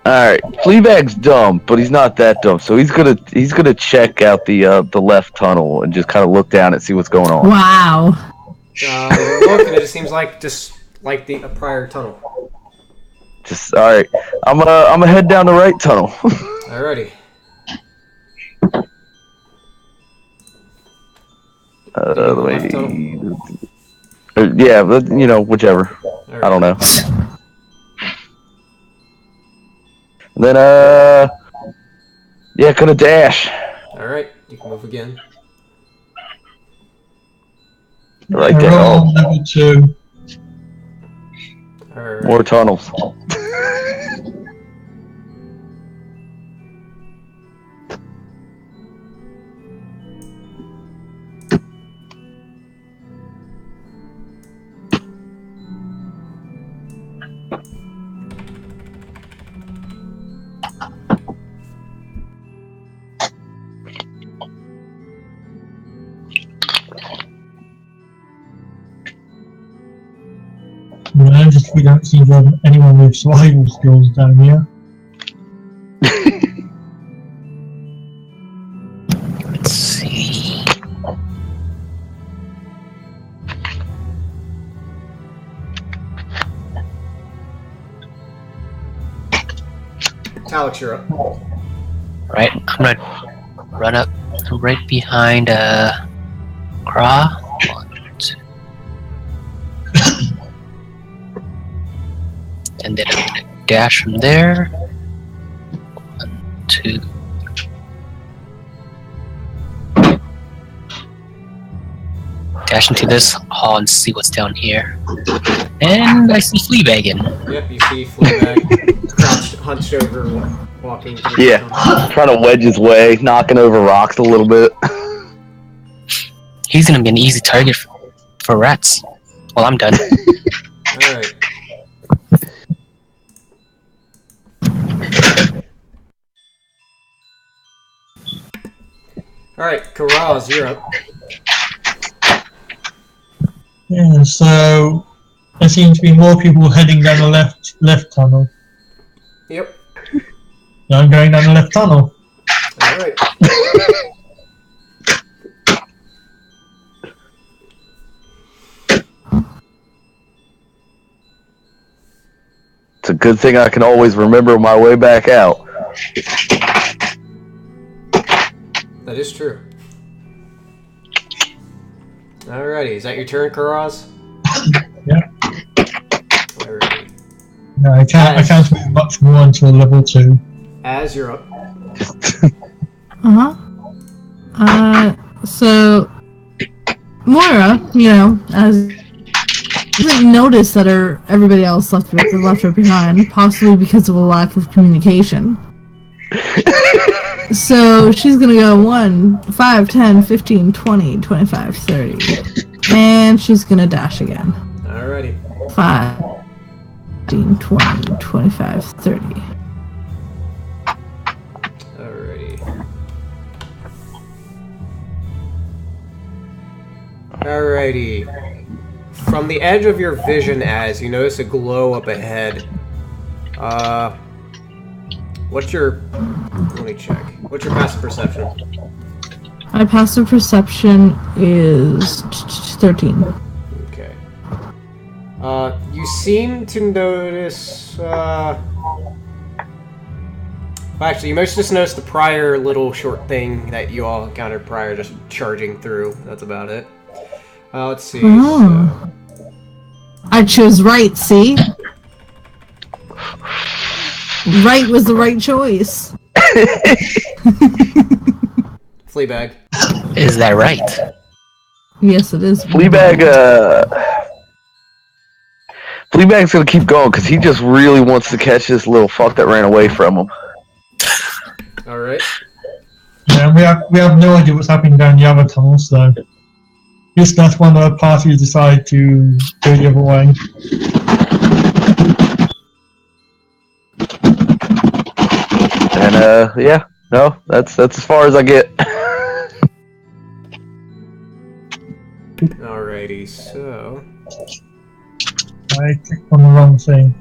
Alright, Fleabag's dumb, but he's not that dumb, so he's gonna check out the left tunnel and just kind of look down and see what's going on.
Wow.
Look, and it just seems like the prior tunnel.
Alright, I'm gonna head down the right tunnel.
Alrighty. Left tunnel?
Yeah, but, whichever.
Right.
I don't know. Then, yeah, gonna dash.
Alright, you can move again.
Right there. Oh,
level 2.
Alright.
more tunnels.
We don't seem to have anyone with survival skills down here.
Let's see.
Alex, you're up.
Right, I'm gonna run up right behind Craw. 1, 2. And then I'm gonna dash from there. 1, 2. Dash into this hall and see what's down here. And I see Fleabag.
Yep, you see Fleabag crouched, hunched over, walking.
Yeah, trying to wedge his way, knocking over rocks a little bit.
He's gonna be an easy target for rats. Well, I'm done.
Alright. Alright, Karaz, you're up.
Yeah, so there seems to be more people heading down the left tunnel.
Yep.
So I'm going down the left tunnel.
Alright.
It's a good thing I can always remember my way back out.
That is true. Alrighty, is that your turn, Karaz?
Yeah.
Alrighty.
No, I can't move much more until level 2.
As you're up.
So Moira, you know, as didn't notice that everybody else left her behind, possibly because of a lack of communication. So she's gonna go 1, 5, 10, 15, 20, 25, 30. And she's gonna dash again.
Alrighty.
5, 15, 20, 25, 30.
Alrighty. Alrighty. From the edge of your vision, as you notice a glow up ahead. What's your... Let me check. What's your passive perception?
My passive perception is 13.
Okay. You seem to notice, actually, you most just noticed the prior little short thing that you all encountered prior, just charging through. That's about it. Let's see.
Oh. So... I chose right, see? Right was the right choice.
Fleabag.
Is that right?
Yes, it is.
Fleabag's gonna keep going because he just really wants to catch this little fuck that ran away from him.
Alright.
Yeah, we have no idea what's happening down the other tunnel, so just that's when the party decide to go the other way.
And yeah, no, that's as far as I get.
Alrighty, so...
I clicked on the wrong thing.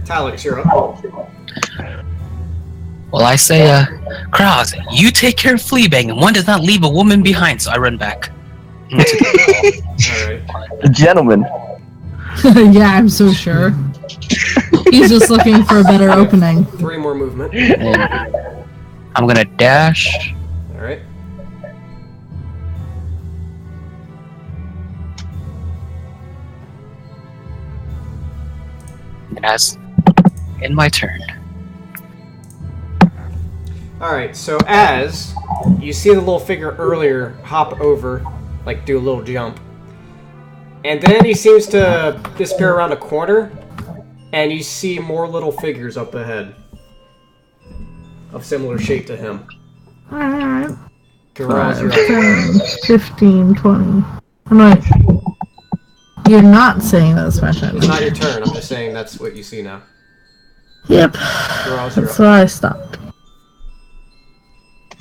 Talix, you're up.
Well, I say, Kraus, you take care of Fleabag, and one does not leave a woman behind, so I run back.
Alright.
The gentleman.
Yeah, I'm so sure. He's just looking for a better opening.
3 more movement.
And I'm gonna dash.
Alright.
As in my turn.
Alright, so as you see the little figure earlier hop over, like do a little jump, and then he seems to disappear around a corner, and you see more little figures up ahead of similar shape to him.
Alright.
Karaz,
5,
you're
10, 15, 20. I'm like, you're not saying that's my turn.
It's not your turn, I'm just saying that's what you see now.
Yep.
Karaz, you're
That's
up.
why I stopped.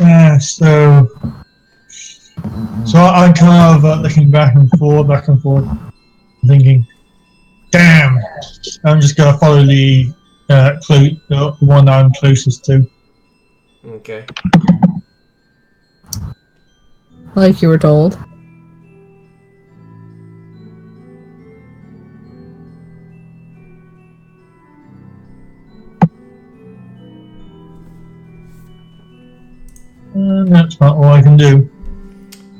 Yeah, so I'm kind of looking back and forth, thinking, damn, I'm just going to follow the one I'm closest to.
Okay.
Like you were told.
And that's not all I can do.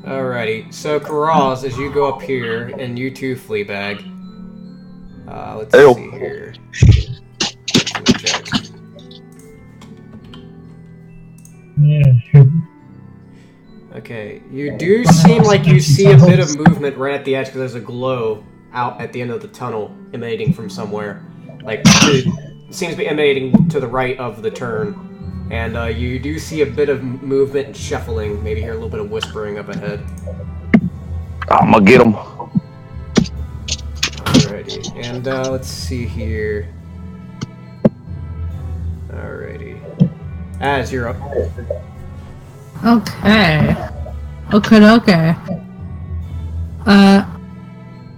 Alrighty, so Karaz, as you go up here, and you too, Fleabag. Let's
Ew.
see here. Let me check.
Yeah.
Okay, you do seem like you see a bit of movement right at the edge because there's a glow out at the end of the tunnel emanating from somewhere. Like, it seems to be emanating to the right of the turn. And you do see a bit of movement and shuffling, maybe hear a little bit of whispering up ahead.
I'm gonna get him.
Alrighty, and let's see here. Alrighty. Az, you're up.
Okay. Okay.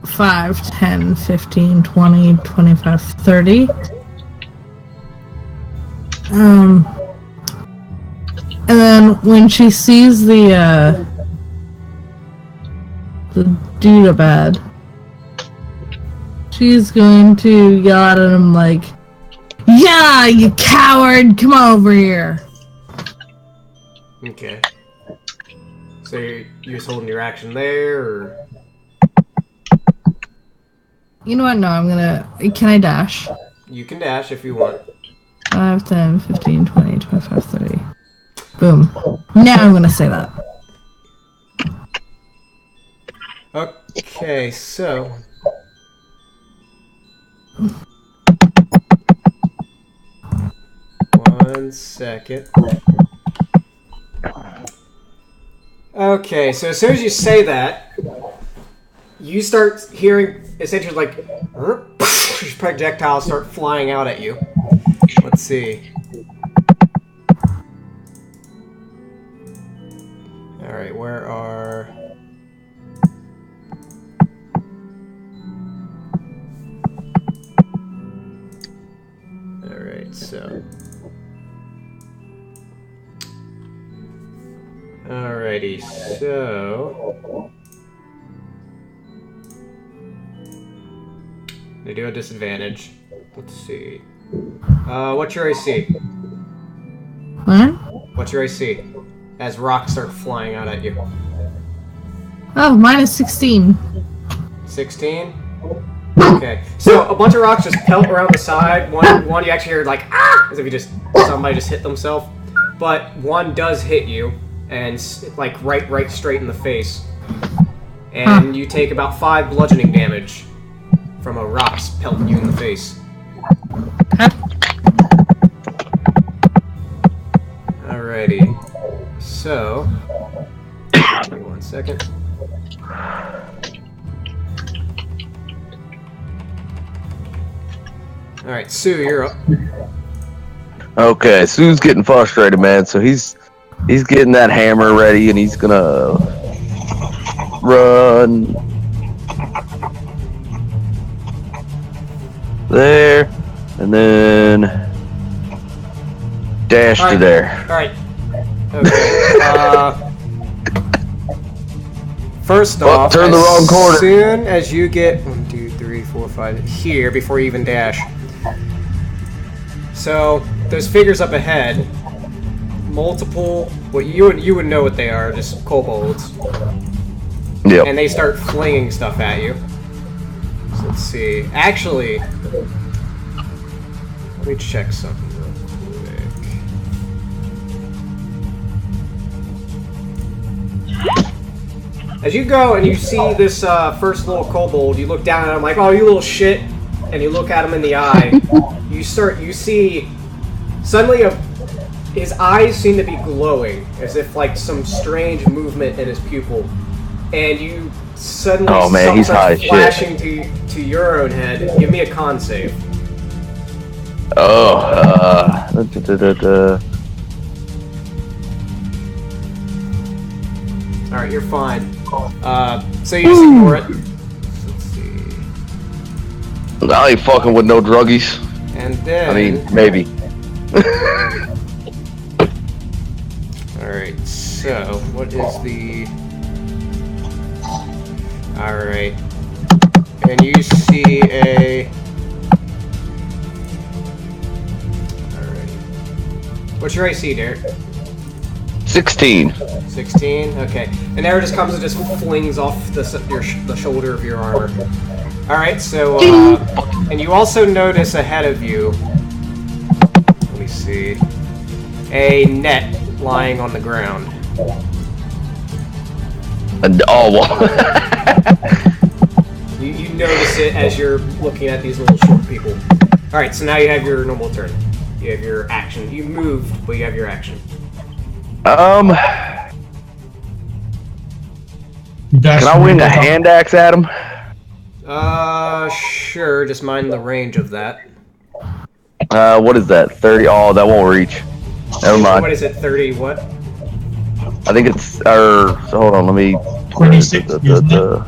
5, 10, 15, 20, 25, 30. And then when she sees the Dudabad, she's going to yell at him like, "Yeah, you coward! Come over here!"
Okay. So you're just holding your action there, or?
You know what? No, I'm gonna... Can I dash?
You can dash if you want.
5, 10, 15, 20, 25, 30. Boom. Now I'm gonna say that.
Okay, so... One second. Okay, so as soon as you say that, you start hearing essentially like projectiles start flying out at you. Let's see. Alright, where are... Alright, so... Alrighty, so... They do a disadvantage. Let's see. What's your AC?
What?
What's your AC? As rocks start flying out at you.
Oh, mine is 16.
16? Okay. So a bunch of rocks just pelt around the side. One you actually hear like, ah! As if somebody just hit themselves. But one does hit you, and like right straight in the face. And you take about 5 bludgeoning damage from a rock pelting you in the face. Alrighty. So, give me 1 second. Alright, Sue, you're up.
Okay, Sue's getting frustrated, man. So he's getting that hammer ready, and he's gonna run there, and then dash to there.
Alright. Okay. First off,
turn the wrong corner.
As soon as you get 1, 2, 3, 4, 5 here before you even dash. So those figures up ahead, multiple. What you would know what they are, just kobolds.
Yep.
And they start flinging stuff at you. So let's see. Actually, let me check something real quick. As you go and you see this first little kobold, you look down at him like, "Oh, you little shit," and you look at him in the eye. You see suddenly his eyes seem to be glowing, as if like some strange movement in his pupil, and you suddenly
he's high as
flashing to your own head. Give me a con save. Alright, you're fine. So you just ignore it. Let's see.
I ain't fucking with no druggies.
And then...
I mean, maybe.
Alright, so what is the... Alright. And you see a... Alright. What's your AC, Derek?
16.
16? Okay. And there it just comes and just flings off the shoulder of your armor. Alright, so, and you also notice ahead of you, let me see, a net lying on the ground. You notice it as you're looking at these little short people. Alright, so now you have your normal turn. You have your action. You moved, but you have your action.
Can I wing a hand axe at him?
Sure. Just mind the range of that.
What is that? 30? Oh, that won't reach. Never mind.
What is it? 30 what?
I think it's so hold on, let me
26, isn't it?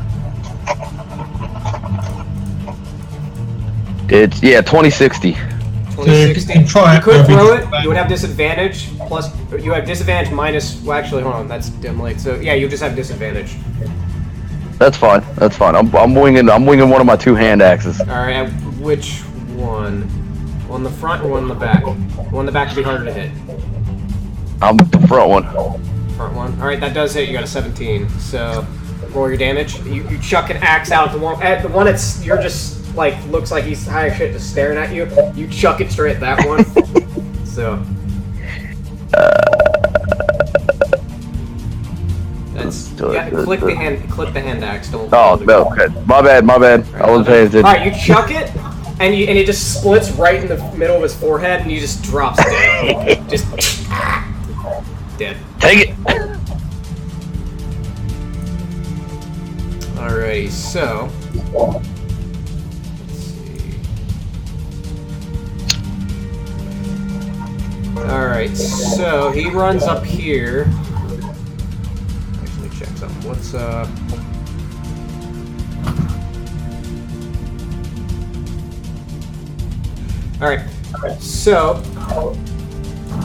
It's 2060.
2060.
you can try
You
it,
could
but
throw
it's
it. You would have disadvantage. Plus, you have disadvantage minus. Well, actually, hold on. That's dim light. So yeah, you just have disadvantage.
That's fine. That's fine. I'm winging one of my 2 hand axes.
All right. Which one? One in the front or one in the back? One in the back would be harder to hit.
I'm the front one.
Front one. All right, that does hit. You got a 17. So roll your damage. You chuck an axe out at the one that's you're just like looks like he's high as shit just staring at you. You chuck it straight at that one. So that's click the hand axe. Don't.
Oh no, okay. My bad. Right, I wasn't paying attention.
All right, you chuck it. And it just splits right in the middle of his forehead, and he just drops dead. Just dead.
Take it.
Alrighty, so let's see. Alright, so he runs up here. Actually, check something. What's Alright, so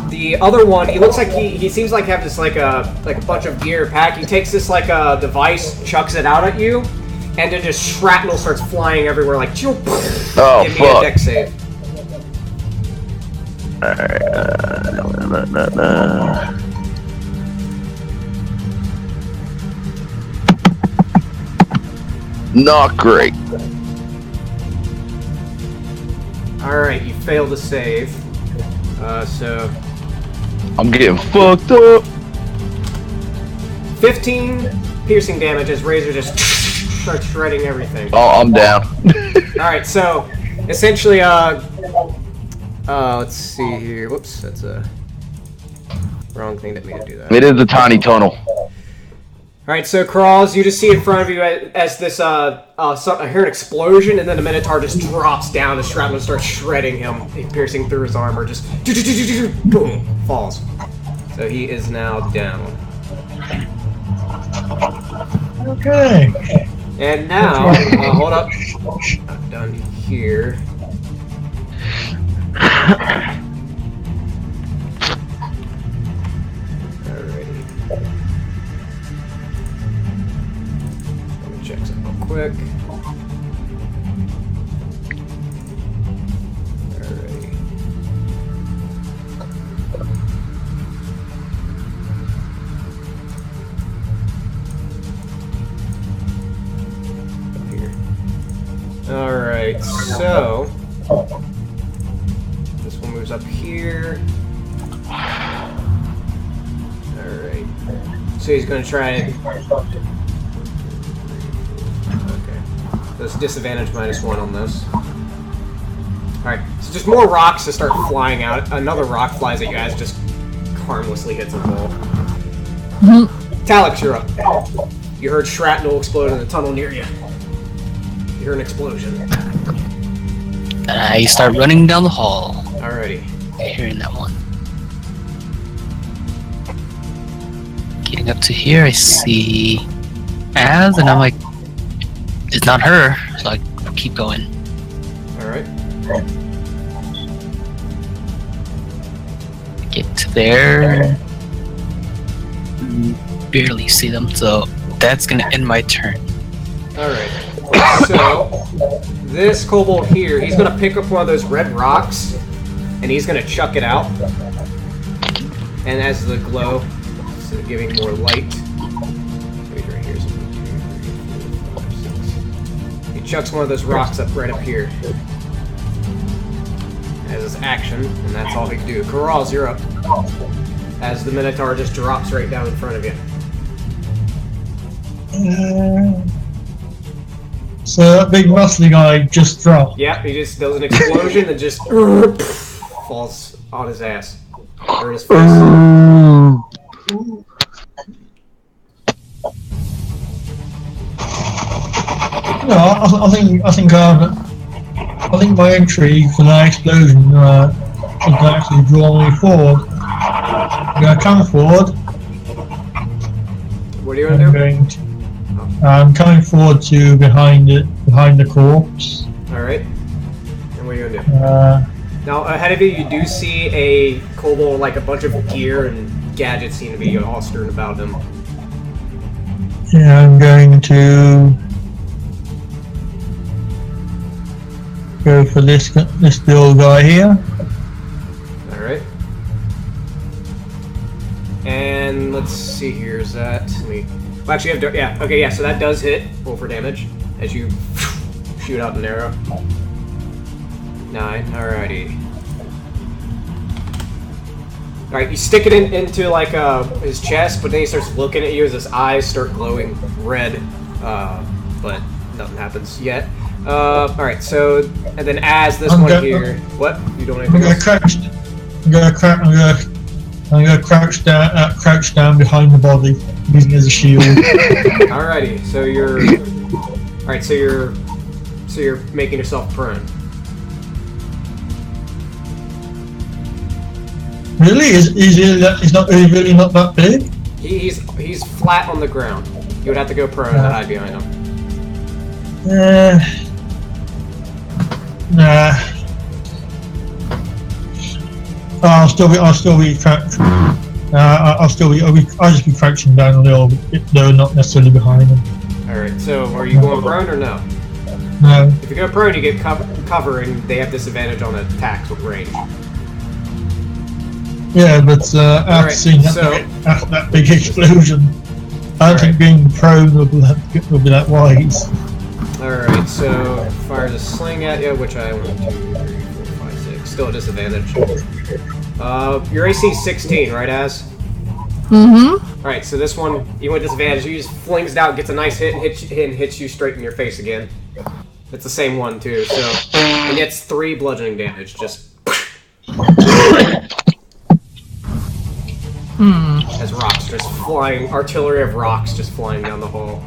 the other one, he looks like he seems like have this like a bunch of gear pack. He takes this like a device, chucks it out at you, and then just shrapnel starts flying everywhere like choo.
Oh,
give me a dex save.
Not great.
Alright, you failed to save. So
I'm getting fucked up.
15 piercing damage as Razor just starts shredding everything.
Oh, I'm down.
Alright, so essentially let's see here. Whoops, that's a wrong thing that made it do that.
It is a tiny tunnel.
Alright, so Crawls, you just see in front of you as this, I hear an explosion, and then the Minotaur just drops down, the shrapnel starts shredding him, piercing through his armor, just boom, falls. So he is now down.
Okay.
And now, hold up, not done here. Check something real quick. Alrighty. Here. Alright, so this one moves up here. Alright. So he's gonna try and That's disadvantage -1 on this. Alright, so just more rocks to start flying out. Another rock flies at you guys, just harmlessly hits a wall. Talix, you're up. You heard shrapnel explode in the tunnel near you. You heard an explosion.
I start running down the hall.
Alrighty.
Hearing that one. Getting up to here, I see Az, and I'm like, it's not her, so I keep going.
Alright.
Get to there. Barely see them, so that's gonna end my turn.
Alright. So, this kobold here, he's gonna pick up one of those red rocks, and he's gonna chuck it out. And as the glow, instead of giving more light, chucks one of those rocks up right up here as his action, and that's all he can do. Corrals, you're up. As the Minotaur just drops right down in front of you.
So that big muscly guy just dropped.
Yep, he just does an explosion and just falls on his ass. Or his face.
No, I think my entry for that explosion is actually draw me forward. I'm gonna come forward,
What are you gonna do?
I'm coming forward to behind the corpse.
Alright. And what are you gonna do? Now, ahead of you do see a kobold, like a bunch of gear and gadgets seem to be all strewn about him.
Yeah, I'm going to go for this little guy here.
Alright. And let's see here, is that... Well, actually, you have... Yeah, okay, yeah, so that does hit. Roll for damage as you shoot out an arrow. 9, alrighty. Alright, you stick it into like his chest, but then he starts looking at you as his eyes start glowing red. But nothing happens yet. Alright, so, and then as this here... What? You don't anything else?
I'm gonna crouch down behind the body, using it as a shield.
Alrighty, so you're... Alright, so you're making yourself prone.
Really? He's not really not that big?
He's flat on the ground. You would have to go prone to hide behind him.
Nah. I'll just be crouching down a little bit, though not necessarily behind him.
Alright, so are you going prone or no?
No.
If you go prone, you get cover and they have disadvantage on attacks with range.
Yeah, but after seeing that big explosion, I don't think being prone will be that wise.
Alright, so fires a sling at you, which I 1, 2, 3, 4, 5, 6. Still a disadvantage. Your AC is 16, right, Az?
Mm-hmm.
Alright, so this one, even with disadvantage, he just flings it out, gets a nice hit, and hits you straight in your face again. It's the same one, too, so... And gets 3 bludgeoning damage, just... As rocks just flying, artillery of rocks just flying down the hall.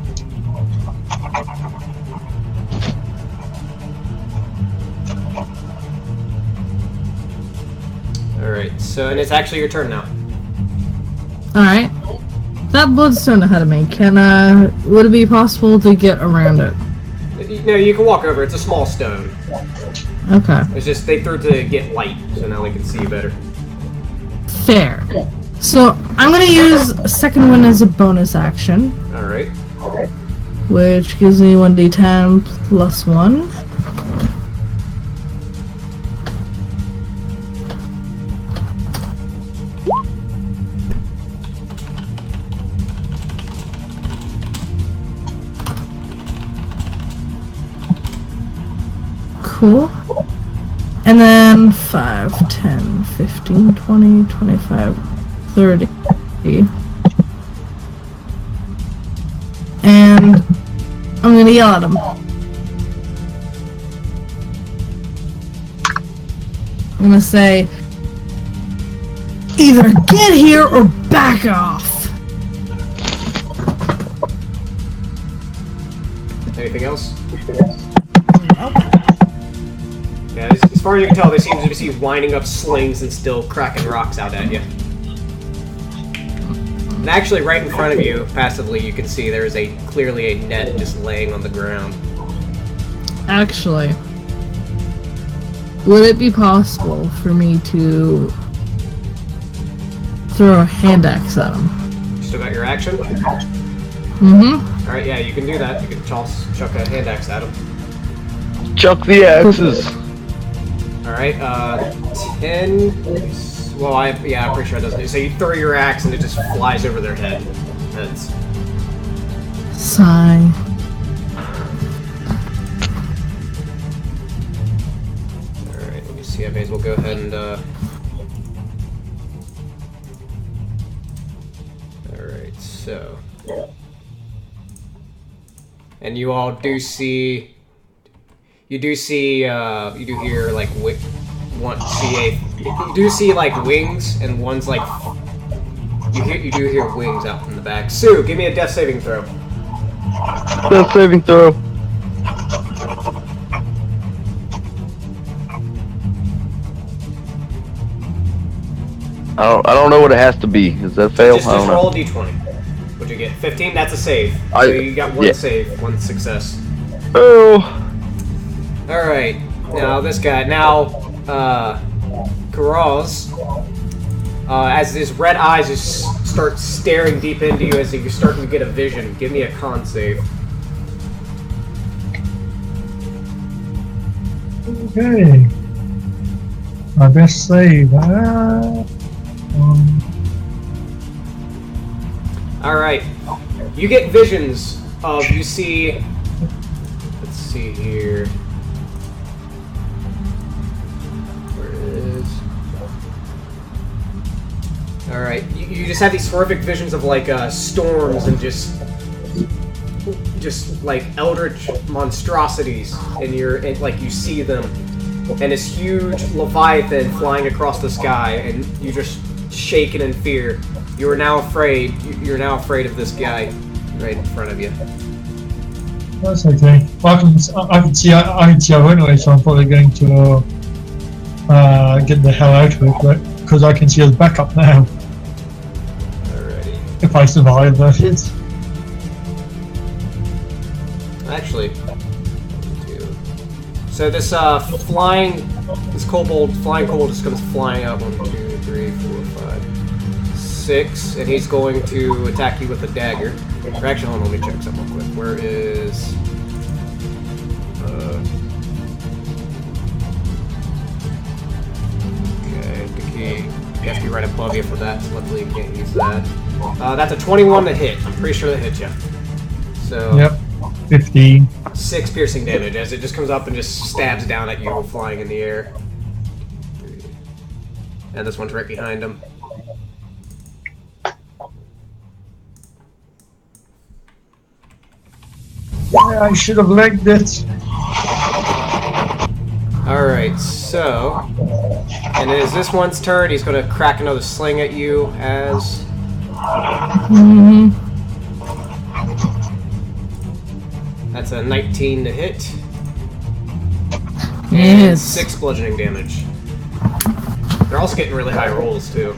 Alright, so, and it's actually your turn now.
Alright. That bloodstone ahead of me, would it be possible to get around it?
No, you can walk over, it's a small stone.
Okay.
It's just, they threw it to get light, so now they can see you better.
Fair. So, I'm gonna use a second one as a bonus action.
Alright.
Which gives me 1d10 plus 1. Cool. And then 5, 10, 15, 20, 25, 30. And I'm gonna yell at him. I'm gonna say, either get here or back off.
Anything else? Yeah, as far as you can tell, they seem to be winding up slings and still cracking rocks out at you. And actually, right in front of you, passively, you can see there's clearly a net just laying on the ground.
Actually, would it be possible for me to throw a hand axe at him?
You still got your action?
Mm-hmm.
Alright, yeah, you can do that. You can chuck a hand axe at him.
Chuck the axes.
Alright, 10... Well, I'm pretty sure it doesn't. So you throw your axe and it just flies over their heads.
Sigh.
Alright, let me see. I may as well go ahead and, Alright, so... And you all do see... You do hear, like, you do see, like, wings, and one's, like... You do hear wings out from the back. Sue, give me a death saving throw.
Death saving throw. I don't know what it has to be. Is that fail?
Just roll a d20. What'd you get? 15, that's a save. So you got one save, one success.
Oh.
Alright, now this guy. Now, Karaz, as his red eyes just start staring deep into you as if you're starting to get a vision. Give me a con save.
Okay. My best save.
Alright. You get visions of, you see... Let's see here. Where it is. Alright. You just have these horrific visions of, like, storms and just like eldritch monstrosities, and like you see them, and this huge leviathan flying across the sky, and you just shaken in fear. You are now afraid. You're now afraid of this guy right in front of you.
That's okay. Well, I can see her anyway, so I'm probably going to get the hell out of it, because I can see his backup now.
Alrighty.
If I survive, that is.
Actually, so this flying kobold just comes flying up. 1, 2, 3, 4, 5, 6, and he's going to attack you with a dagger. Or actually, hold on, let me check something real quick. Where is okay, the key. You have to be right above you for that. So luckily, you can't use that. That's a 21 to hit. I'm pretty sure that hit you. So.
Yep. 15.
6 piercing damage as it just comes up and just stabs down at you flying in the air. And this one's right behind him.
Yeah, I should have legged it.
Alright, so... And it is this one's turn. He's going to crack another sling at you as... That's a 19 to hit. And 6 bludgeoning damage. They're also getting really high rolls, too.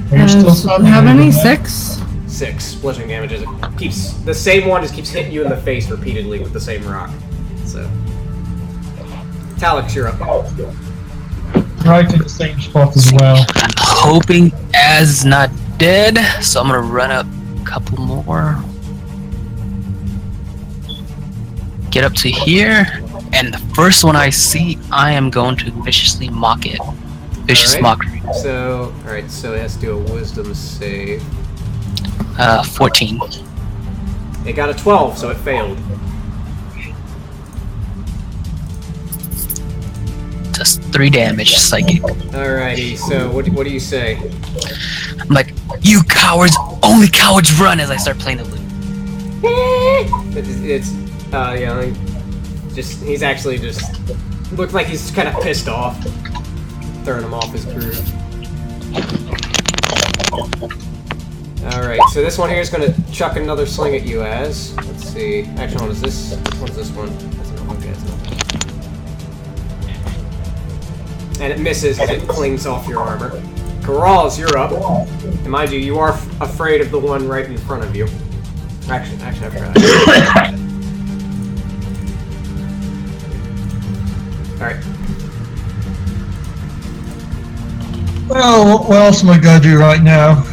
How many? 6?
6 bludgeoning damage. As it keeps... The same one just keeps hitting you in the face repeatedly with the same rock. So... Talix, you're up.
Right in the same spot as well.
I'm hoping Az is not dead, so I'm gonna run up a couple more. Get up to here, and the first one I see, I am going to viciously mock it. Vicious mockery.
So, alright, so it has to do a wisdom save.
14.
It got a 12, so it failed.
Just 3 damage, psychic.
Alrighty, so what do you say?
I'm like, you cowards, only cowards run, as I start playing the lute.
Yeah, he's actually just looks like he's kind of pissed off, throwing him off his groove. Alright, so this one here is going to chuck another sling at you as, let's see, actually, what is this? Which one's this one? That's an okay, that's an okay. And it misses as it clings off your armor. Karaz, you're up. And mind you, you are afraid of the one right in front of you. Actually, I forgot. Alright.
Well, what else am I going to do right now?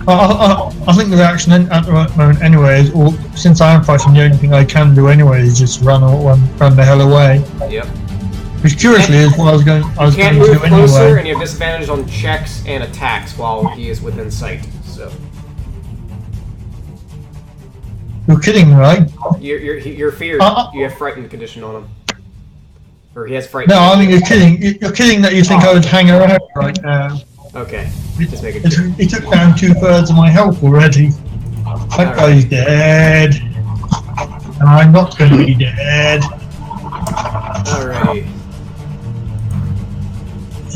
I think the reaction at the moment anyway is, since I am fighting, the only thing I can do anyway is just run the hell away.
Yep.
Which curiously is what I was going to do anyway.
You can't move closer, and you have disadvantage on checks and attacks while he is within sight, so...
You're kidding, right?
You're feared. You have frightened condition on him. Or he has frightened.
No, I mean you're kidding. You're kidding that you think I would hang around right now.
Okay, just make it.
He took down 2/3 of my health already. That guy's dead. And I'm not going to be dead.
Alrighty.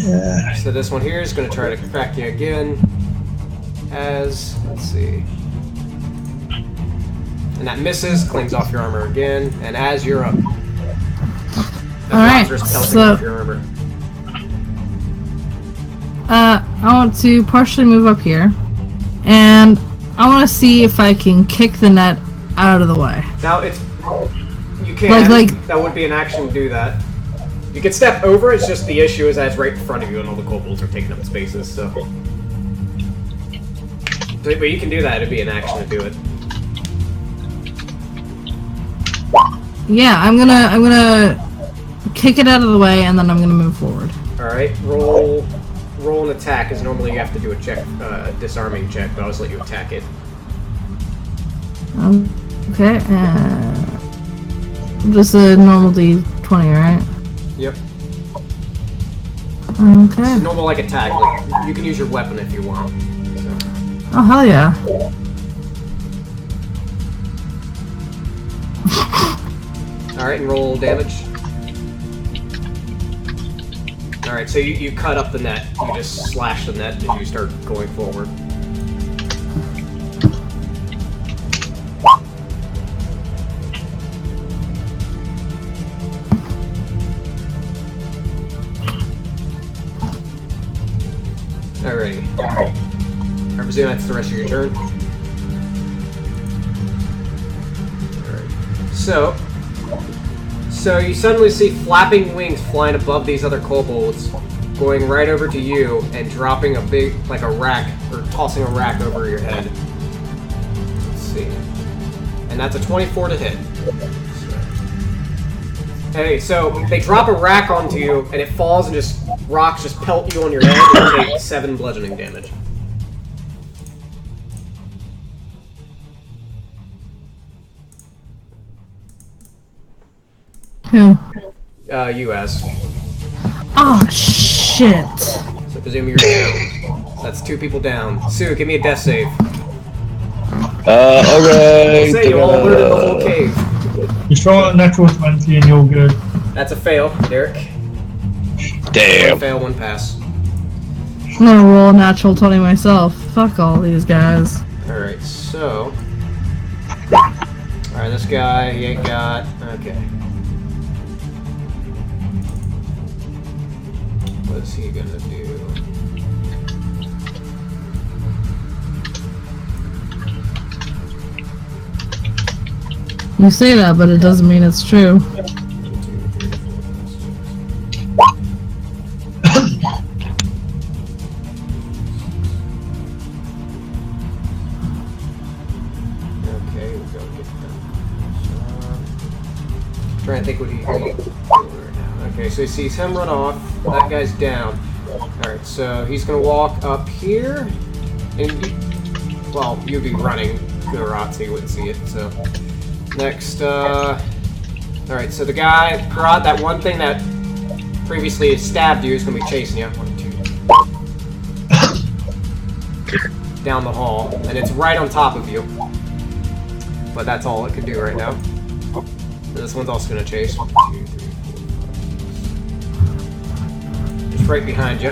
Yeah.
So this one here is going to try to crack you again. As, let's see. And that misses, clings off your armor again, and as you're up.
Alright, so... I want to partially move up here. And I want to see if I can kick the net out of the way.
Now it's... You can.
Like
that would be an action to do that. You can step over, it's just the issue is that it's right in front of you and all the kobolds are taking up spaces, so... But you can do that, it'd be an action to do it.
Yeah, I'm gonna kick it out of the way and then I'm gonna move forward.
Alright, roll an attack, because normally you have to do a check, disarming check, but I'll just let you attack it.
Okay, just a normal D20, right?
Yep.
Okay.
It's a normal, like, attack. Like, you can use your weapon if you want. So.
Oh, hell yeah.
Alright, and roll damage. Alright, so you cut up the net. You just slash the net as you start going forward. Alrighty. I presume that's the rest of your turn. Alright. So you suddenly see flapping wings flying above these other kobolds, going right over to you and dropping a big, like a rack, or tossing a rack over your head. Let's see. And that's a 24 to hit. Hey, so they drop a rack onto you, and it falls and just rocks just pelt you on your head and you take 7 bludgeoning damage.
Who?
US.
Oh, shit.
So presume you're down. So that's 2 people down. Sue, give me a death save.
Okay.
Say you all alerted the whole cave.
You throw a natural 20 and you're good.
That's a fail, Derek.
Damn.
1 fail, 1 pass.
I'm gonna roll a natural 20 myself. Fuck all these guys.
Alright, so... Alright, this guy, he ain't got... Okay. What is he gonna do?
You say that, but it doesn't mean it's true.
Okay, we'll go get that. Trying to think what he right now. Okay, so he sees him run off. That guy's down. Alright, so he's gonna walk up here. And well, you'd be running to the rot, so you wouldn't see it, so. Next, alright, so the guy, Karat, that one thing that previously stabbed you is gonna be chasing you. 1, 2. Down the hall, and it's right on top of you. But that's all it can do right now. And this one's also gonna chase. 1, 2, 3, 4, 5, 6. It's right behind you.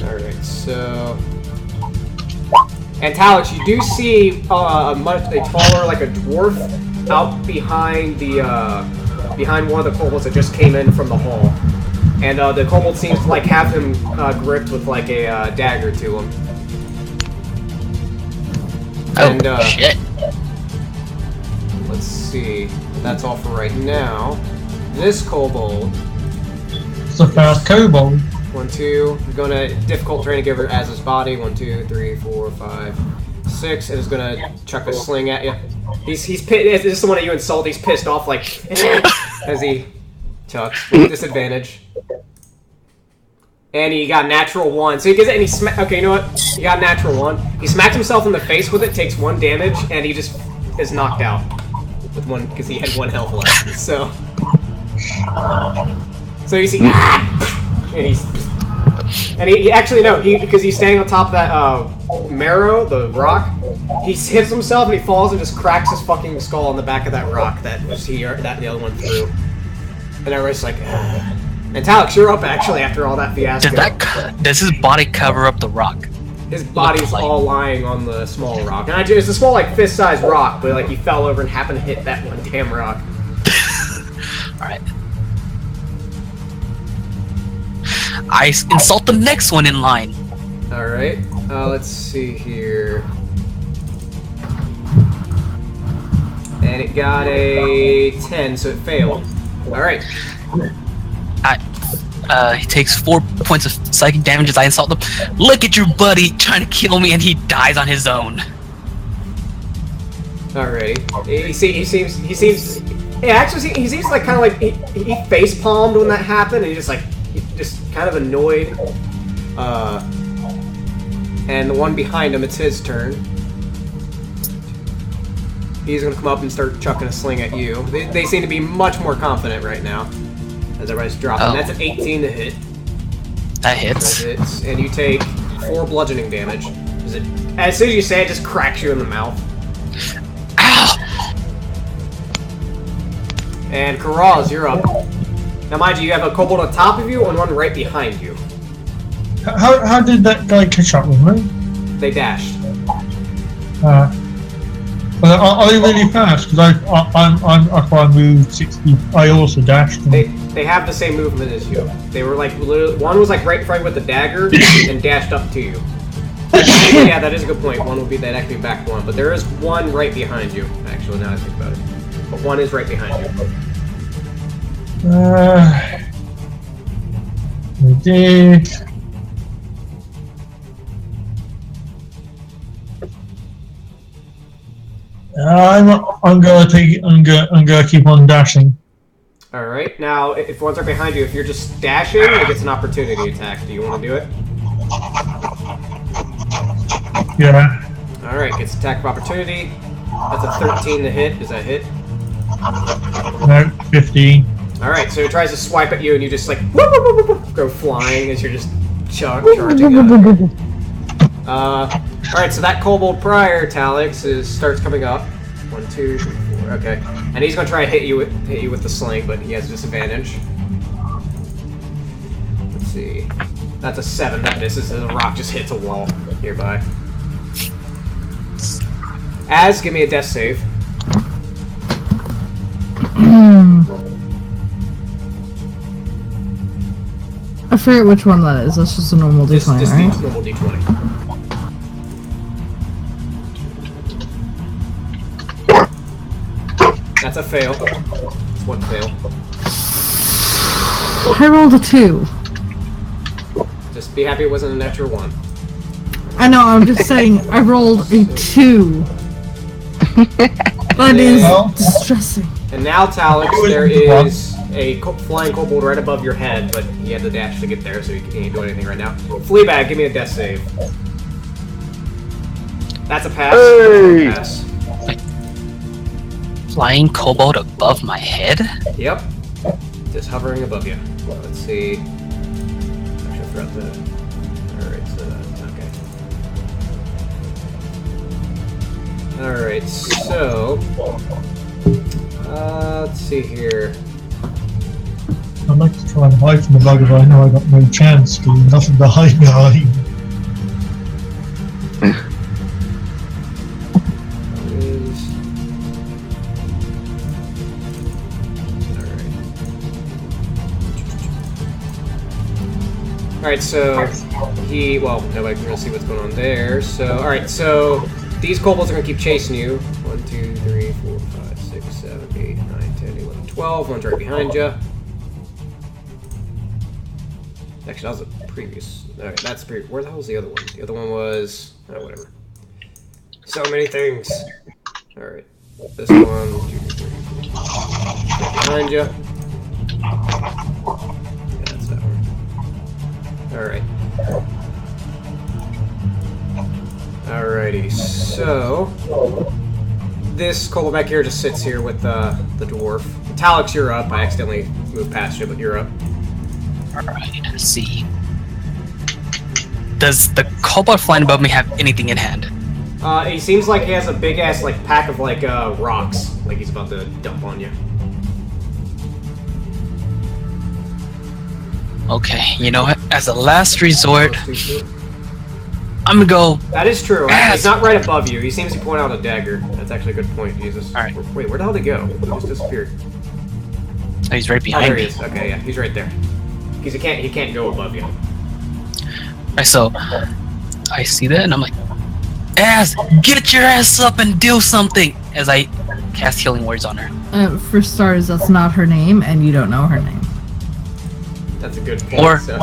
Alright, so... And Talix, you do see a taller, like a dwarf, out behind the, behind one of the kobolds that just came in from the hall. And, the kobold seems to, like, have him, gripped with, like, a, dagger to him. And,
shit.
Let's see. That's all for right now. This kobold...
It's a fast kobold.
1, 2. We're gonna difficult terrain to give her as his body. 1, 2, 3, 4, 5, 6. And is gonna chuck a sling at you. He's pissed. This is the one that you insult. He's pissed off like as he chucks with disadvantage. And he got natural 1. So he gets it and he okay, you know what? He got natural 1. He smacked himself in the face with it, takes 1 damage, and he just is knocked out with 1 because he had 1 health left. So you see, and he actually no, because he's standing on top of that marrow, the rock. He hits himself and he falls and just cracks his fucking skull on the back of that rock that was here, that the other one threw. And everybody's like, ugh. And Talix, you're up actually after all that fiasco.
Does his body cover up the rock?
His body's all lying on the small rock, and it's a small like fist-sized rock, but like he fell over and happened to hit that one damn rock.
All right. I insult the next one in line.
Alright, let's see here. And it got a 10, so it failed. Alright.
He takes 4 points of psychic damage as I insult him. Look at your buddy trying to kill me and he dies on his own.
Alrighty. He seems. Yeah, actually, he seems like kind of like he face palmed when that happened, and he's just kind of annoyed. And the one behind him, it's his turn. He's gonna come up and start chucking a sling at you. They seem to be much more confident right now, as everybody's dropping.
Oh.
That's an 18 to hit.
That hits.
That hits, and you take 4 bludgeoning damage. As soon as you say it, just cracks you in the mouth.
Ow!
And Karaz, you're up. Now, mind you have a kobold on top of you and one right behind you.
How did that guy catch up with me?
They dashed.
Well, are they really fast? Because I moved 60. I also dashed.
They have the same movement as you. They were like one was like right in front with the dagger and dashed up to you. Yeah, that is a good point. One would be that actually back one, but there is one right behind you. Actually, now I think about it, but one is right behind you.
I did. I'm gonna keep on dashing.
All right. Now, if one's right behind you, if you're just dashing, it gets an opportunity attack. Do you want to do it?
Yeah.
All right. Gets attack of opportunity. That's a 13 to hit. Is that hit?
No, 15.
All right. So it tries to swipe at you, and you just like go flying as you're just charging up. All right, so that kobold prior, Talix, starts coming up. 1, 2, 3, 4. Okay, and he's gonna try to hit you with the sling, but he has disadvantage. Let's see. That's a 7. That misses. The rock just hits a wall nearby. Az, give me a death save.
I forget which one that is. That's just a normal D20,
Just
right?
normal D20. That's a fail. It's one fail.
I rolled a 2.
Just be happy it wasn't a natural 1.
I know, I'm just saying, I rolled a 2. That is distressing.
And now, Talix, there is a flying kobold right above your head, but you had to dash to get there, so you can't do anything right now. Fleabag, give me a death save. That's a pass.
Hey!
Pass.
Flying kobold above my head?
Yep. Just hovering above you. Well, let's see. Actually, throughout the... Alright, so that's okay. Alright, so... let's see here.
I'd like to try and hide from the bugger, but I know I got no chance because there's nothing to hide behind.
Alright, so nobody can really see what's going on there. So, alright, so these kobolds are going to keep chasing you. 1, 2, 3, 4, 5, 6, 7, 8, 9, 10, 11, 12. One's right behind you. Actually, that was the previous. Alright, that's the previous. Where the hell was the other one? The other one was... oh, whatever. So many things. Alright. This one, 2, 3, 4, right behind you. Yeah, that's that one. Alright. Alrighty, so... this kobold back here just sits here with the dwarf. Talix, you're up. I accidentally moved past you, but you're up.
Alright, let's see. Does the kobold flying above me have anything in hand?
He seems like he has a big-ass, like, pack of, like, rocks. Like he's about to dump on you.
Okay, you know what? As a last resort, I'm gonna go...
that is true. He's not right above you. He seems to point out a dagger. That's actually a good point, Jesus.
Alright.
Wait, where the hell did he go? He just disappeared.
Oh, he's right
Oh,
behind
there he
me.
is. Okay, yeah, he's right there. Because he can't go above you.
Alright, so I see that and I'm like, Ass, get your ass up and do something! As I cast healing words on her.
For starters, that's not her name, and you don't know her name.
That's a good point.
Or-
so.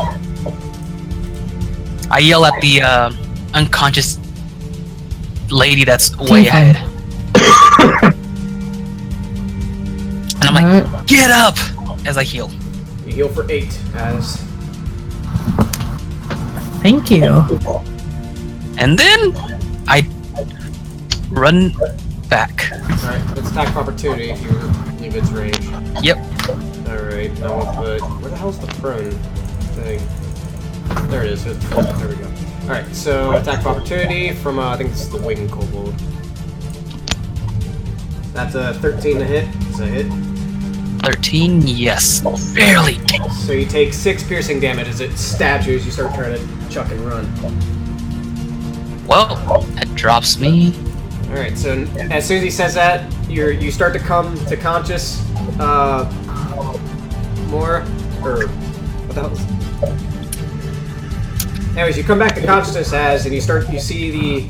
I yell at the unconscious lady that's way ahead. And I'm like,
Alright.
get up! As I heal.
You heal for 8 as.
Thank you.
And then I run back.
Alright, let's attack of opportunity if you leave its range.
Yep.
Alright, now we'll put. Where the hell's the prone thing? There it is. There we go. Alright, so attack of opportunity from, I think this is the wing kobold. That's a 13 to hit. Is that a hit?
13, yes. Barely.
So you take 6 piercing damage as it stabs you as you start trying to chuck and run.
Well, that drops me.
Alright, so as soon as he says that, you start to come to conscious, more, or, what the hell is... Anyways, you come back to consciousness and you see the,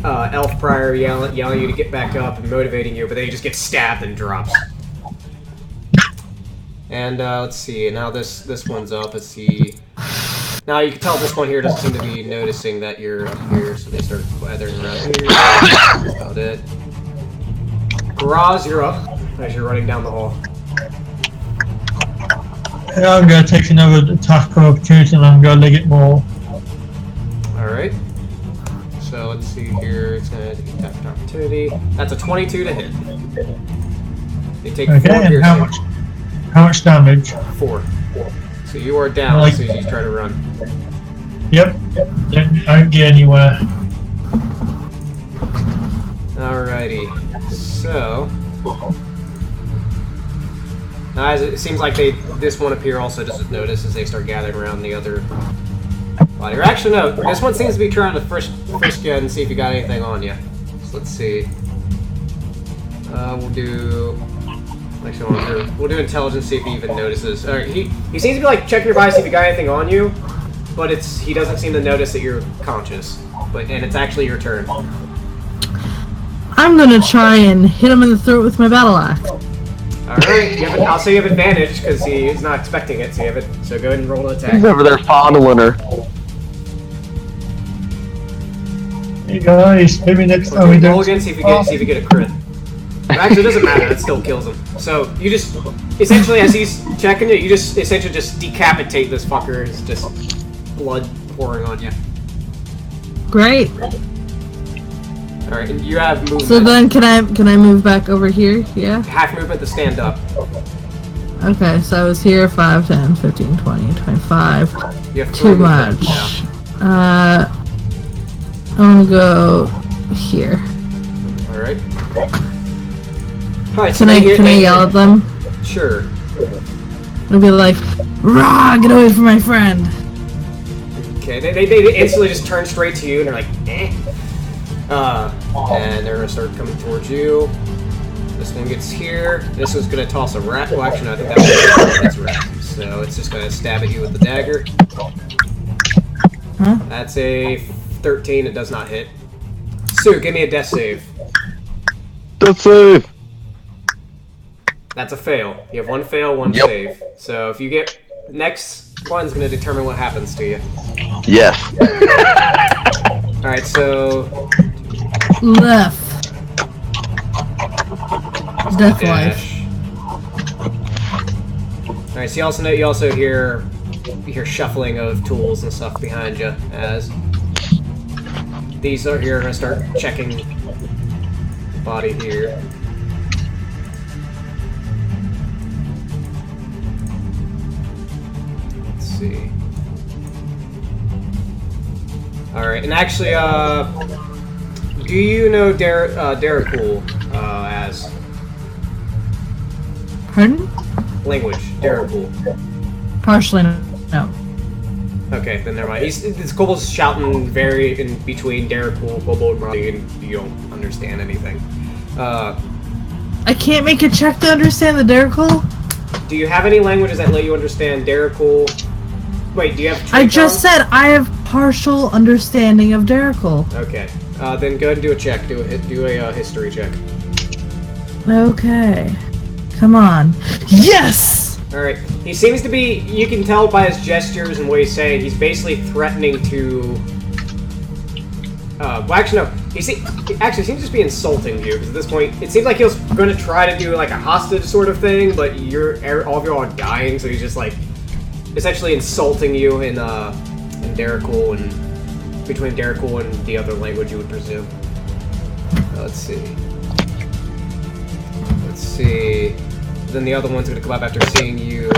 elf prior yelling you to get back up and motivating you, but then you just get stabbed and drops. And, let's see, now this one's up, let's see... Now you can tell this one here doesn't seem to be noticing that you're up here, so they start weathering around here. That's about it. Graz, you're up as you're running down the hall.
Yeah, I'm going to take another attack of opportunity and I'm going to leg it more.
Alright. So let's see here. It's going to attack of opportunity. That's a 22 to hit. They take 4
Okay, and
piercing.
how much damage?
4. So you are down as soon as you try to run.
Yep. Don't get anywhere.
Alrighty. So... Now, as it seems like this one up here also doesn't notice as they start gathering around the other body. Or actually, no, this one seems to be trying to frisk you and see if you got anything on you. So let's see. We'll do... Actually, we'll do intelligence, see if he even notices. Alright, he seems to be like checking your body, see if you got anything on you, but he doesn't seem to notice that you're conscious. And it's actually your turn.
I'm gonna try and hit him in the throat with my battle axe.
Alright, I'll say you have advantage because he's not expecting it, so you have it. So go ahead and roll an attack.
He's over there fondling her.
Hey guys, maybe next time we
Roll
don't.
again, see if you get a crit. Actually, it doesn't matter. It still kills him. So you just essentially, as he's checking it, you just essentially just decapitate this fucker. It's just blood pouring on you.
Great.
All right, and you have movement.
So then, can I move back over here? Yeah.
Half movement to stand up.
Okay, so I was here 5, 10, 15, 20, 25.
You have
Too
full movement.
much.
Yeah.
I'm gonna go here.
All right. All right. So
Can I
they
yell at them?
Sure.
It'll be like, "Rah! Get away from my friend!"
Okay. They instantly just turn straight to you and they're like, eh. And they're gonna start coming towards you. This one gets here. This one's gonna toss a rat. Well, actually, no, I think that's rat. So it's just gonna stab at you with the dagger.
Huh?
That's a 13. It does not hit. Sue, give me a death save.
Death save.
That's a fail. You have 1 fail, 1 save. So if you get next one's gonna determine what happens to you.
Yes.
All right. So
Left. Death life.
dash. All right. So you also hear shuffling of tools and stuff behind you as these are here. Gonna start checking the body here. Let's see. All right, and actually, do you know Daracool as
Pardon?
language? Daracool.
Partially no.
Okay, then never mind. This kobold's shouting very in between Daracool, Kobold, and you don't understand anything.
I can't make a check to understand the Daracool?
Do you have any languages that let you understand Daracool, Wait, do you have
I
trait
just
on?
said I have partial understanding of Derical.
Okay. Then go ahead and do a check. Do a history check.
Okay. Come on. Yes!
Alright. He seems to be, you can tell by his gestures and what he's saying, he's basically threatening to... well, actually, no. He actually seems to just be insulting you, because at this point, it seems like he was going to try to do, like, a hostage sort of thing, but all of you are dying, so he's just, like, essentially insulting you in Derical, and between Derical and the other language you would presume. Let's see. Let's see. Then the other one's going to come up after seeing you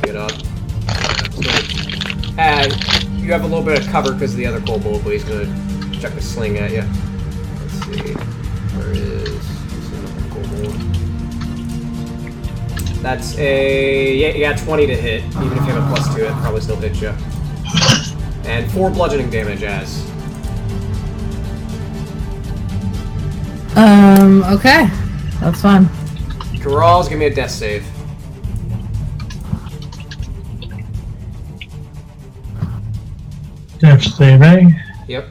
get up. And you have a little bit of cover because of the other kobold, but he's going to chuck a sling at you. Let's see. Where is another kobold? That's a... Yeah, you got 20 to hit. Even if you have a +2, it probably still hits you. And 4 bludgeoning damage as.
Okay. That's fine.
Corrals, give me a death save.
Death save, eh?
Yep.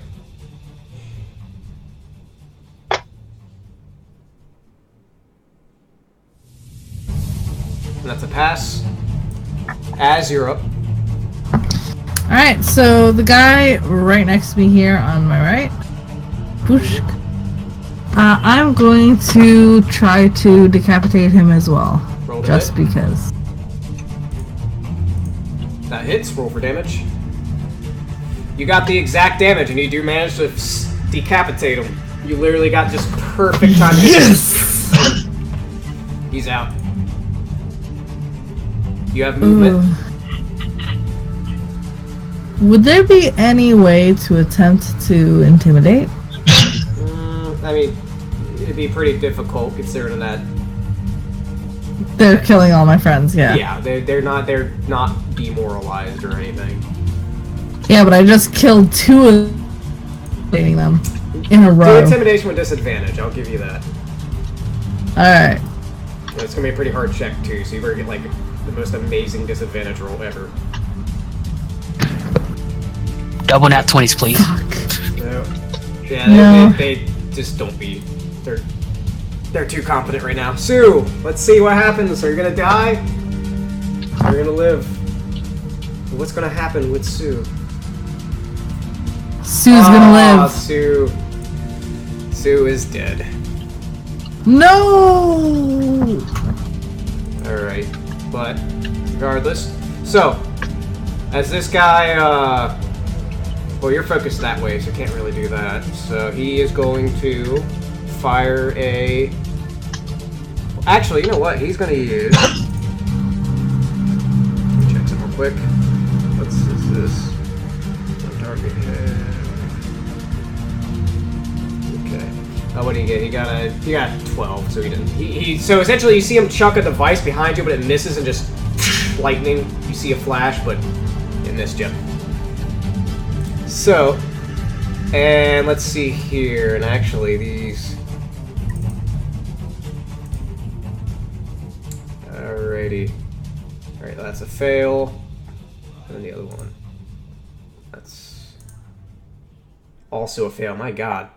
And that's a pass. As you're up.
Alright, so the guy right next to me here on my right. Whoosh. I'm going to try to decapitate him as well.
Roll to
Just
hit.
because.
That hits. Roll for damage. You got the exact damage, and you do manage to decapitate him. You literally got just perfect time.
Yes!
He's out. You have movement.
Would there be any way to attempt to intimidate?
I mean, it'd be pretty difficult considering that.
They're killing all my friends, yeah.
Yeah, they're not demoralized or anything.
Yeah, but I just killed 2 of them in a
Do
row.
intimidation with disadvantage. I'll give you that.
Alright.
And it's gonna be a pretty hard check too, so you better get like the most amazing disadvantage roll ever.
Double nat 20s, please.
No. Yeah,
No.
they just don't be. They're too competent right now. Sue, let's see what happens. Are you gonna die? Or are you gonna live? What's gonna happen with Sue?
Sue's gonna live.
Sue is dead.
No!
Alright, but regardless. So, as this guy, well, you're focused that way, so you can't really do that. So he is going to fire a... Actually, you know what? He's going to use... Let me check something real quick. What's this? One target hit. Okay. What did he get? He got 12, so he didn't. So essentially, you see him chuck a device behind you, but it misses and just lightning. You see a flash, but it missed you. So, and let's see here, and actually these... Alrighty. Alright, that's a fail. And then the other one. That's also a fail, my god.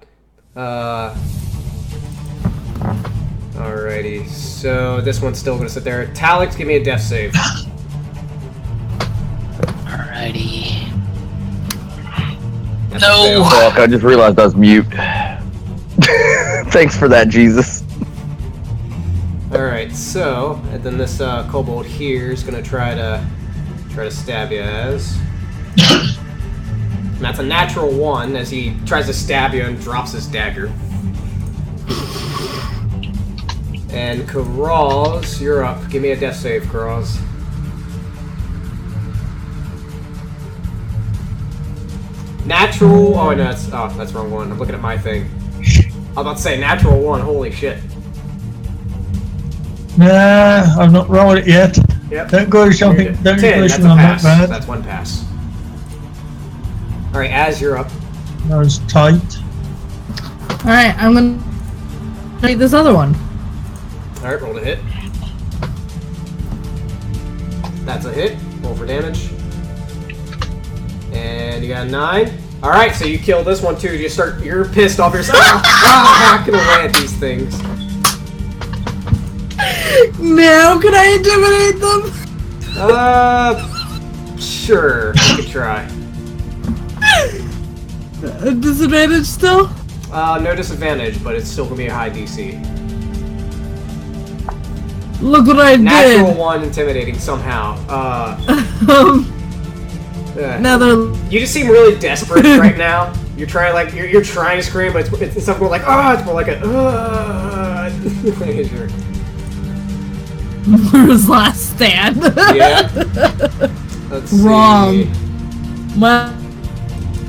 Alrighty, so this one's still gonna sit there. Talix, give me a death save.
Alrighty.
That's a
No!
fail.
Fuck, I just realized I was mute. Thanks for that, Jesus.
Alright, so, and then this kobold here is gonna try to stab you as. And that's a natural 1 as he tries to stab you and drops his dagger. And Karaz, you're up. Give me a death save, Karaz. Natural. Oh no, that's wrong one. I'm looking at my thing. I was about to say natural 1. Holy shit.
Nah, I've not rolled it yet.
Yep.
Don't go to something.
You're
Don't
10.
go
That's a
something like
pass.
that.
That's 1 pass. All right, Az, you're up.
That was tight.
Alright, I'm gonna take this other one.
All right, roll to hit. That's a hit. Roll for damage. And you got a 9. Alright, so you kill this one too. You're pissed off yourself. Hacking away at these things.
Now, can I intimidate them?
Sure. You can try.
Disadvantage still?
No disadvantage, but it's still gonna be a high DC.
Look what I
Natural
did!
1 intimidating somehow.
Now they're...
You just seem really desperate right now. You're trying you're trying to scream, but it's not more like it's more like a
Where's last stand?
Yeah. Let's see.
Wrong. My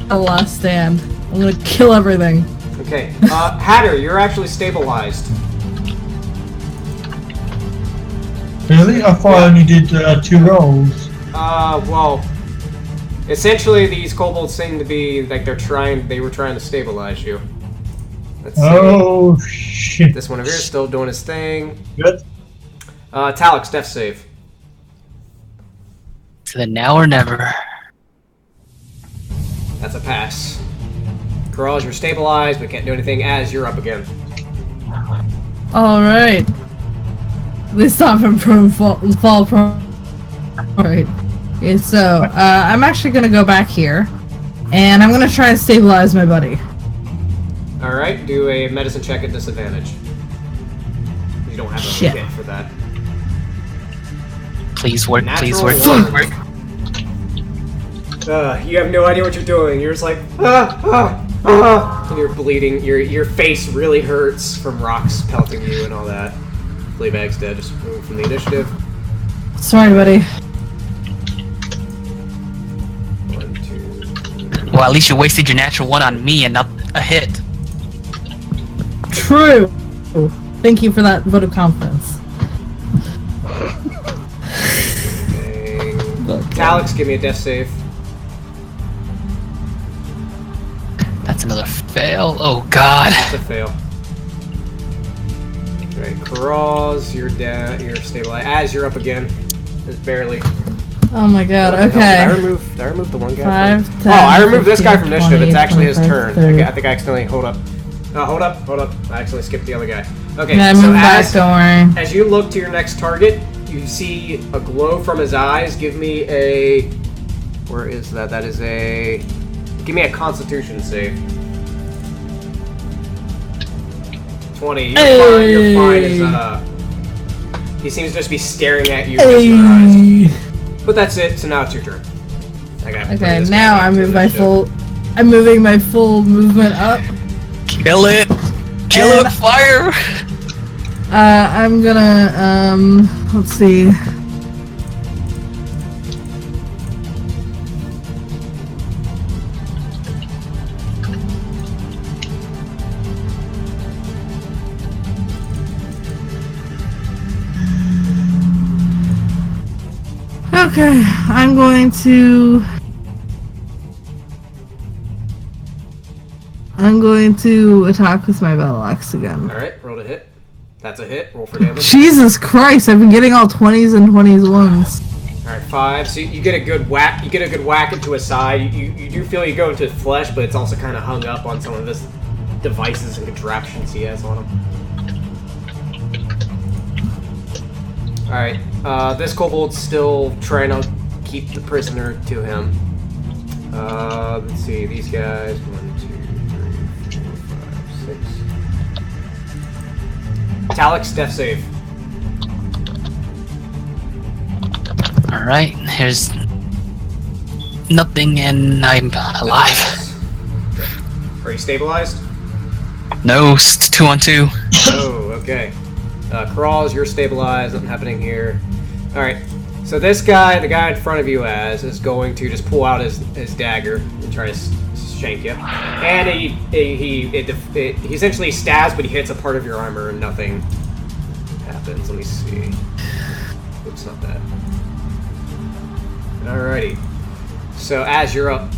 last stand. I'm gonna kill everything.
Okay. Hatter, you're actually stabilized.
Really? I thought I only did 2 rolls.
Well, essentially these kobolds seem to be like they were trying to stabilize you. Let's see.
Oh, shit.
This one over here is still doing his thing.
Good.
Talix, death save.
To the now or never.
That's a pass. Corals, you're stabilized, but can't do anything as you're up again.
Alright. They stop from fall prone. Alright. Okay, so, I'm actually gonna go back here. And I'm gonna try to stabilize my buddy.
Alright, do a medicine check at disadvantage. You don't have a
Shit.
hit for that.
Please work, please work,
Natural
please work.
You have no idea what you're doing. You're just like, and you're bleeding. Your face really hurts from rocks pelting you and all that. Fleabag's dead. Just move from the initiative.
Sorry, buddy.
1, 2.
Well, at least you wasted your natural 1 on me and not a hit.
True. Thank you for that vote of confidence.
Talix, give me a death save.
That's another fail. Oh god.
That's a fail. Alright, Karaz, you're down. You're stabilized. Az, you're up again. Just barely.
Oh my god,
What the hell?
okay.
Did I remove the one guy?
5, 10,
I removed this guy from
15,
initiative. It's
20,
actually his
25,
turn.
30.
I think I accidentally hold up. Hold up. I accidentally skipped the other guy. Okay,
Yeah,
so
move back, don't worry.
as you look to your next target, you see a glow from his eyes. Give me a... Where is that? That is a... Give me a Constitution save. 20. You're fine as, he seems to just be staring at you with your eyes. But that's it, so now it's your turn.
Okay, now I move my full... I'm moving my full movement up.
Kill it! Kill it with fire!
I'm gonna, let's see. Okay, I'm going to attack with my battle axe again.
Alright, roll to hit. That's a hit. Roll for damage.
Jesus Christ, I've been getting all 20s and 21s.
Alright, 5. So you get a good whack. You get a good whack into his side. You do feel you go into his flesh, but it's also kind of hung up on some of his devices and contraptions he has on him. Alright, this kobold's still trying to keep the prisoner to him. Let's see, these guys. 1, 2, 3, 4, 5, 6. Talix, death save.
Alright, here's nothing and I'm alive.
Are you stabilized?
No, 2 on 2.
Oh, okay. Crawls, you're stabilized, nothing happening here. Alright, so this guy, the guy in front of you is going to just pull out his dagger and try to shank you. And he essentially stabs, but he hits a part of your armor and nothing happens. Let me see. Oops, not that. Alrighty. So, as you're up.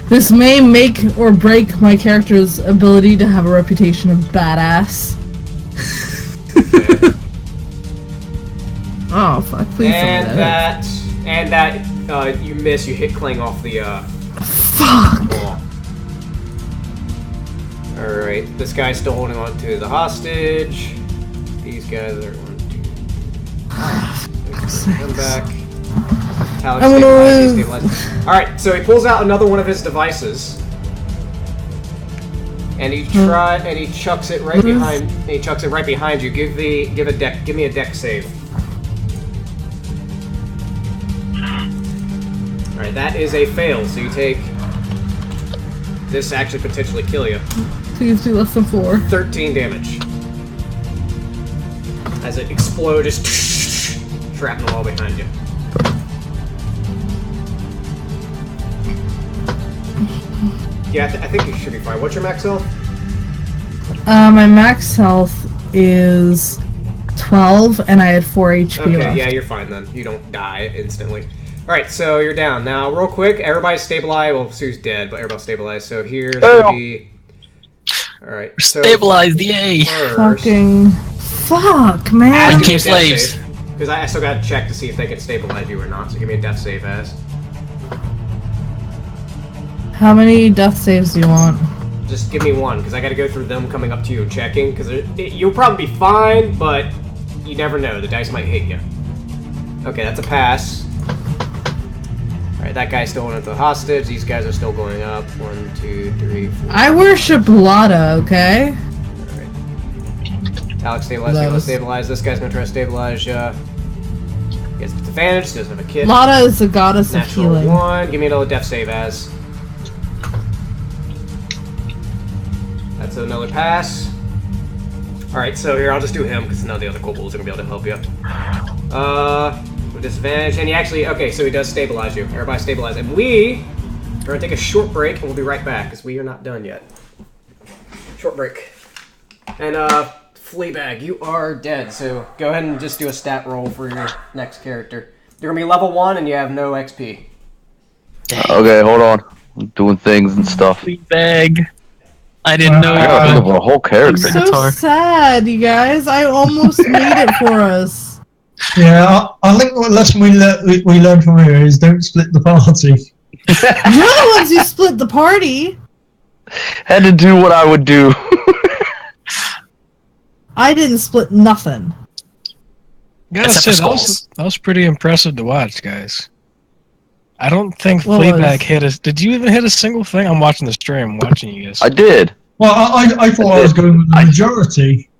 This may make or break my character's ability to have a reputation of badass. Oh fuck! Please
And
don't do
that you miss. You hit Clang off the
Fuck.
wall. All right, this guy's still holding on to the hostage. These guys are 1, 2. Come back. Alex,
I'm gonna
stabilize. All right, so he pulls out another one of his devices, and he chucks it right behind. He chucks it right behind you. Give me a deck save. All right, that is a fail. So you take. This actually potentially kill you.
Please do less than 4.
13 damage. As it explodes, just shrapnel all behind you. Yeah, I think you should be fine. What's your max health?
My max health is 12, and I had 4 HP
Okay,
left.
yeah, you're fine then. You don't die instantly. Alright, so you're down. Now, real quick, everybody stabilize. Well, Sue's dead, but everybody stabilize. So here's gonna be... Alright, so...
Stabilized, yay!
Fucking... Fuck, man!
Keep slaves.
Because I still gotta check to see if they can stabilize you or not, so give me a death save as.
How many death saves do you want?
Just give me one, because I gotta go through them coming up to you and checking, because you'll probably be fine, but you never know. The dice might hit you. Okay, that's a pass. Alright, that guy's still holding the hostage. These guys are still going up. 1, 2, 3, 4.
I worship Lotta, okay?
Alright. Alex, stabilize. This guy's gonna try to stabilize ya. He has advantage, doesn't have a kit.
Lotta is the goddess of
Natural
healing.
1. Give me another death save as. That's another pass. Alright, so here, I'll just do him, because none of the other kobolds are going to be able to help you. With disadvantage, and he actually, okay, so he does stabilize you. Everybody stabilize. And we are going to take a short break, and we'll be right back, because we are not done yet. Short break. And, Fleabag, you are dead, so go ahead and just do a stat roll for your next character. You're going to be level 1, and you have no XP.
Okay, hold on. I'm doing things and stuff.
Fleabag. I didn't know
I
you
gotta
were
think of a whole character.
So
guitar.
sad, you guys. I almost made it for us.
Yeah, I think what lesson we learned from here is don't split the party.
You're the ones who split the party.
Had to do what I would do.
I didn't split nothing.
Gotta
Except
say,
for
that was pretty impressive to watch, guys. I don't think
What
Fleabag
was?
hit us. Did you even hit a single thing? I'm watching the stream. I'm watching you guys.
I did.
Well, I thought I was going with the majority.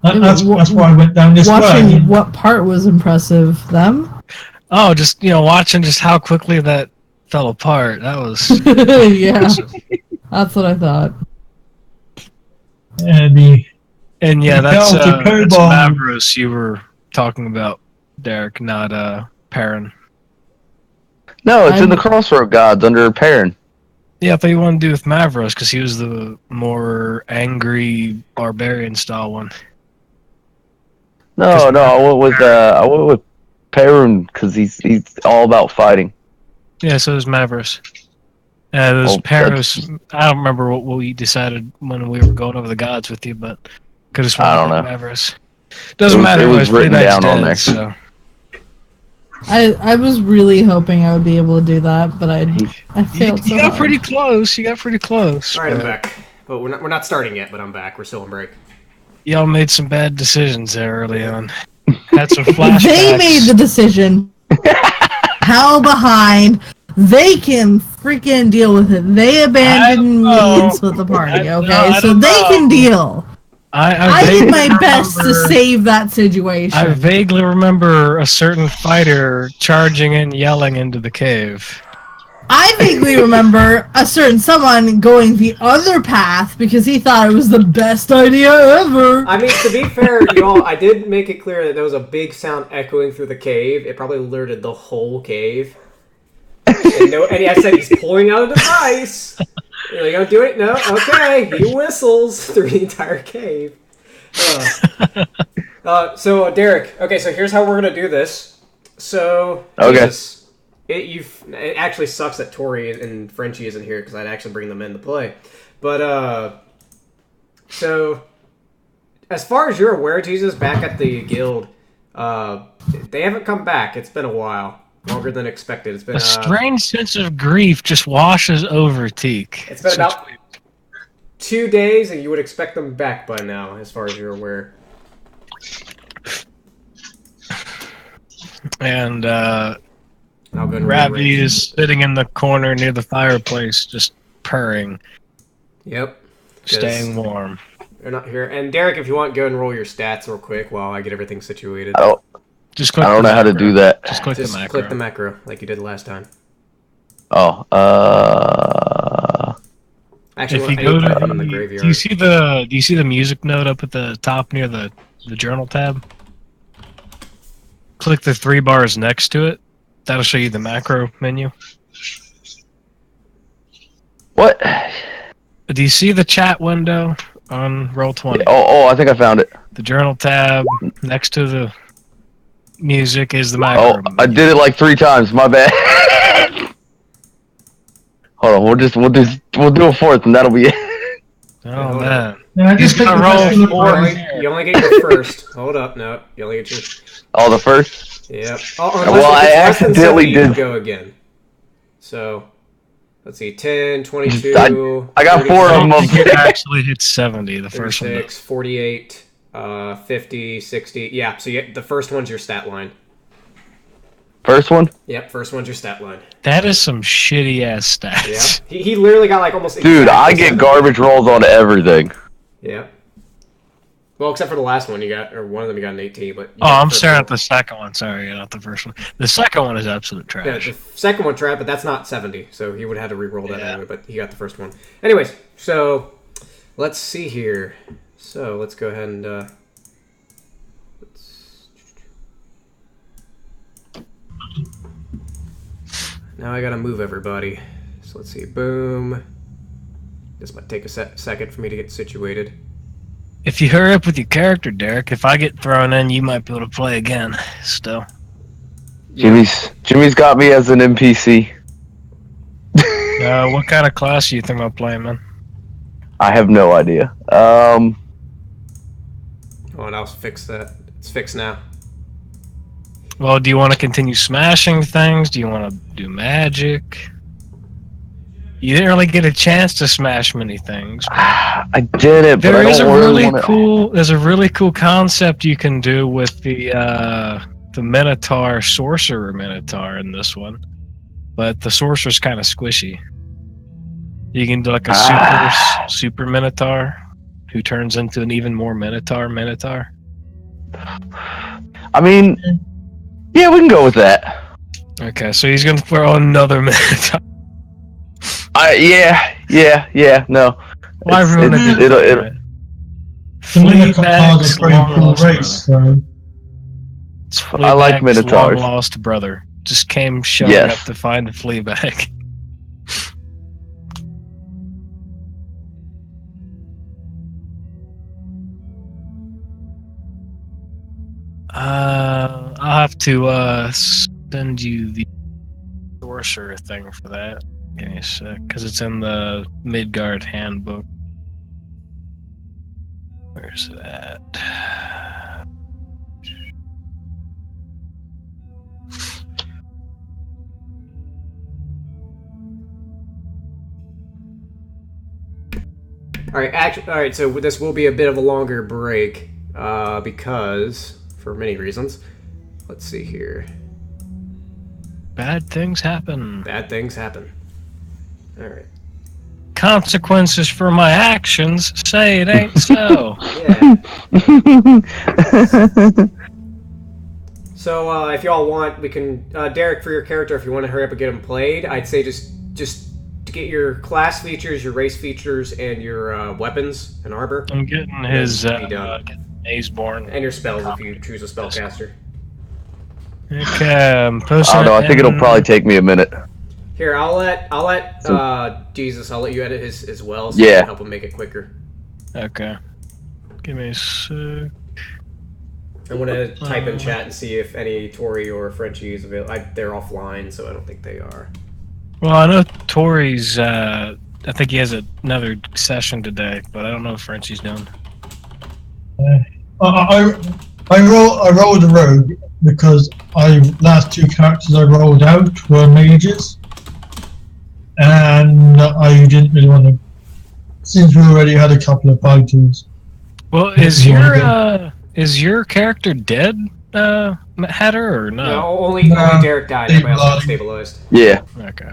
That's why I went down this
Watching
way.
what part was impressive? Them?
Oh, just watching just how quickly that fell apart. That was
Yeah, that's what I thought.
And
yeah, that's
Delta Cobalt.
Mavros you were talking about, Derek, not Perrin.
No, it's in the
I'm-
Crossroad Gods under Perrin.
Yeah, but you want to do with Mavros because he was the more angry barbarian style one.
No, I went with Perrin because he's all about fighting.
Yeah, so there's Mavros. There's
Oh,
Perros. I don't remember what we decided when we were going over the gods with you, but could have
I don't know.
Mavros. Doesn't
It was-
matter.
it was
anyways,
written
Fleabag's
down on
dead,
there.
So.
I was really hoping I would be able to do that, but I failed so
You got
hard.
pretty close. You got pretty close.
Alright, I'm
but
back. But we're not starting yet, but I'm back. We're still on break.
Y'all made some bad decisions there early on. Had some flashbacks.
They made the decision. Hell behind. They can freaking deal with it. They abandoned me and split the party, okay? So they can deal. I did my best to save that situation.
I vaguely remember a certain fighter charging and yelling into the cave.
I vaguely remember a certain someone going the other path because he thought it was the best idea ever.
I mean, to be fair, y'all, I did make it clear that there was a big sound echoing through the cave. It probably alerted the whole cave. And I said he's pulling out a device. You're like, don't do it? No? Okay. He whistles through the entire cave. So, Derek, okay, so here's how we're going to do this. So,
Okay.
Jesus, it actually sucks that Tori and Frenchie isn't here because I'd actually bring them into play. But, so, as far as you're aware, Jesus, back at the guild, they haven't come back. It's been a while. Longer than expected. It's been
a strange sense of grief just washes over Teak.
It's been about 2 days, and you would expect them back by now, as far as you're aware.
And Ravi is sitting in the corner near the fireplace, just purring.
Yep.
Staying warm.
They're not here. And Derek, if you want, go and roll your stats real quick while I get everything situated.
I don't know how to do that.
Just click the macro.
Click the macro, like you did last time.
Oh,
Actually,
if you go to
in the graveyard.
do you see the music note up at the top near the journal tab? Click the 3 bars next to it. That'll show you the macro menu.
what?
Do you see the chat window on Roll20?
Oh, I think I found it.
The journal tab next to the music is the macro.
Oh, I did it like 3 times. My bad. Hold on, we'll do a 4th, and that'll be it.
Oh man.
Yeah, I just
He's gonna roll 4.
You only get your first. Hold up, no. You only get your...
Oh, the first?
Yep.
Well, I accidentally did...
Go again. So, let's see, 10, 22...
I got 4 of them up
You
there.
actually hit 70, the first one.
36, 48, 50, 60... Yeah, so the first one's your stat line.
First one?
Yep, first one's your stat line.
That is some shitty ass stats.
Yeah. He literally got like almost...
Dude, I get garbage rolls on everything.
Yeah. Well, except for the last one you got, or one of them you got an 18, but...
Oh, I'm staring at the second one. Sorry, not the first one. The second one is absolute trash.
Yeah, the second one trapped, but that's not 70, so he would have had to re-roll that anyway, but he got the first one. Anyways, so let's see here. So let's go ahead and... Now I gotta move everybody. So let's see, boom. This might take a second for me to get situated.
If you hurry up with your character, Derek, if I get thrown in, you might be able to play again. Still.
Jimmy's got me as an NPC.
What kind of class do you think I'll play, man?
I have no idea.
Oh, and I'll fix that. It's fixed now.
Well, do you want to continue smashing things? Do you want to do magic? You didn't really get a chance to smash many things.
I did it, but
There's a really cool concept you can do with the Minotaur Sorcerer Minotaur in this one, but the Sorcerer's kind of squishy. You can do like a super Minotaur who turns into an even more Minotaur.
I mean, yeah, we can go with that.
Okay, so he's gonna throw another Minotaur.
No.
Why ruin it?
The Minotaurs are pretty cool race, so...
I like Minotaurs.
Lost brother just came showing up to find a Fleabag. I'll have to send you the sorcerer thing for that. Give me a sec, because it's in the Midgard handbook. Where's that?
All right. So this will be a bit of a longer break because, for many reasons. Let's see here.
Bad things happen.
Bad things happen. All right.
Consequences for my actions. Say it ain't so.
Yeah. So if y'all want, we can Derek, for your character, if you want to hurry up and get him played, I'd say just to get your class features, your race features, and your weapons and armor.
I'm getting his Aceborn.
And your spells if you choose a spellcaster.
Okay, I'm posting.
I don't know. I think it'll probably take me a minute.
Here, I'll let Jesus. I'll let you edit his as well, so
yeah.
you can help him make it quicker.
Okay. Give me a sec.
I'm gonna type in chat and see if any Tori or Frenchie is available. They're offline, so I don't think they are.
Well, I know Tori's. I think he has another session today, but I don't know if Frenchie's doing.
I rolled a rogue, because last two characters I rolled out were mages, and I didn't really want to, since we already had a couple of fighters.
Well, is your character dead, Hatter, or no?
No, only Derek died. Everybody else got stabilized.
Yeah.
Okay.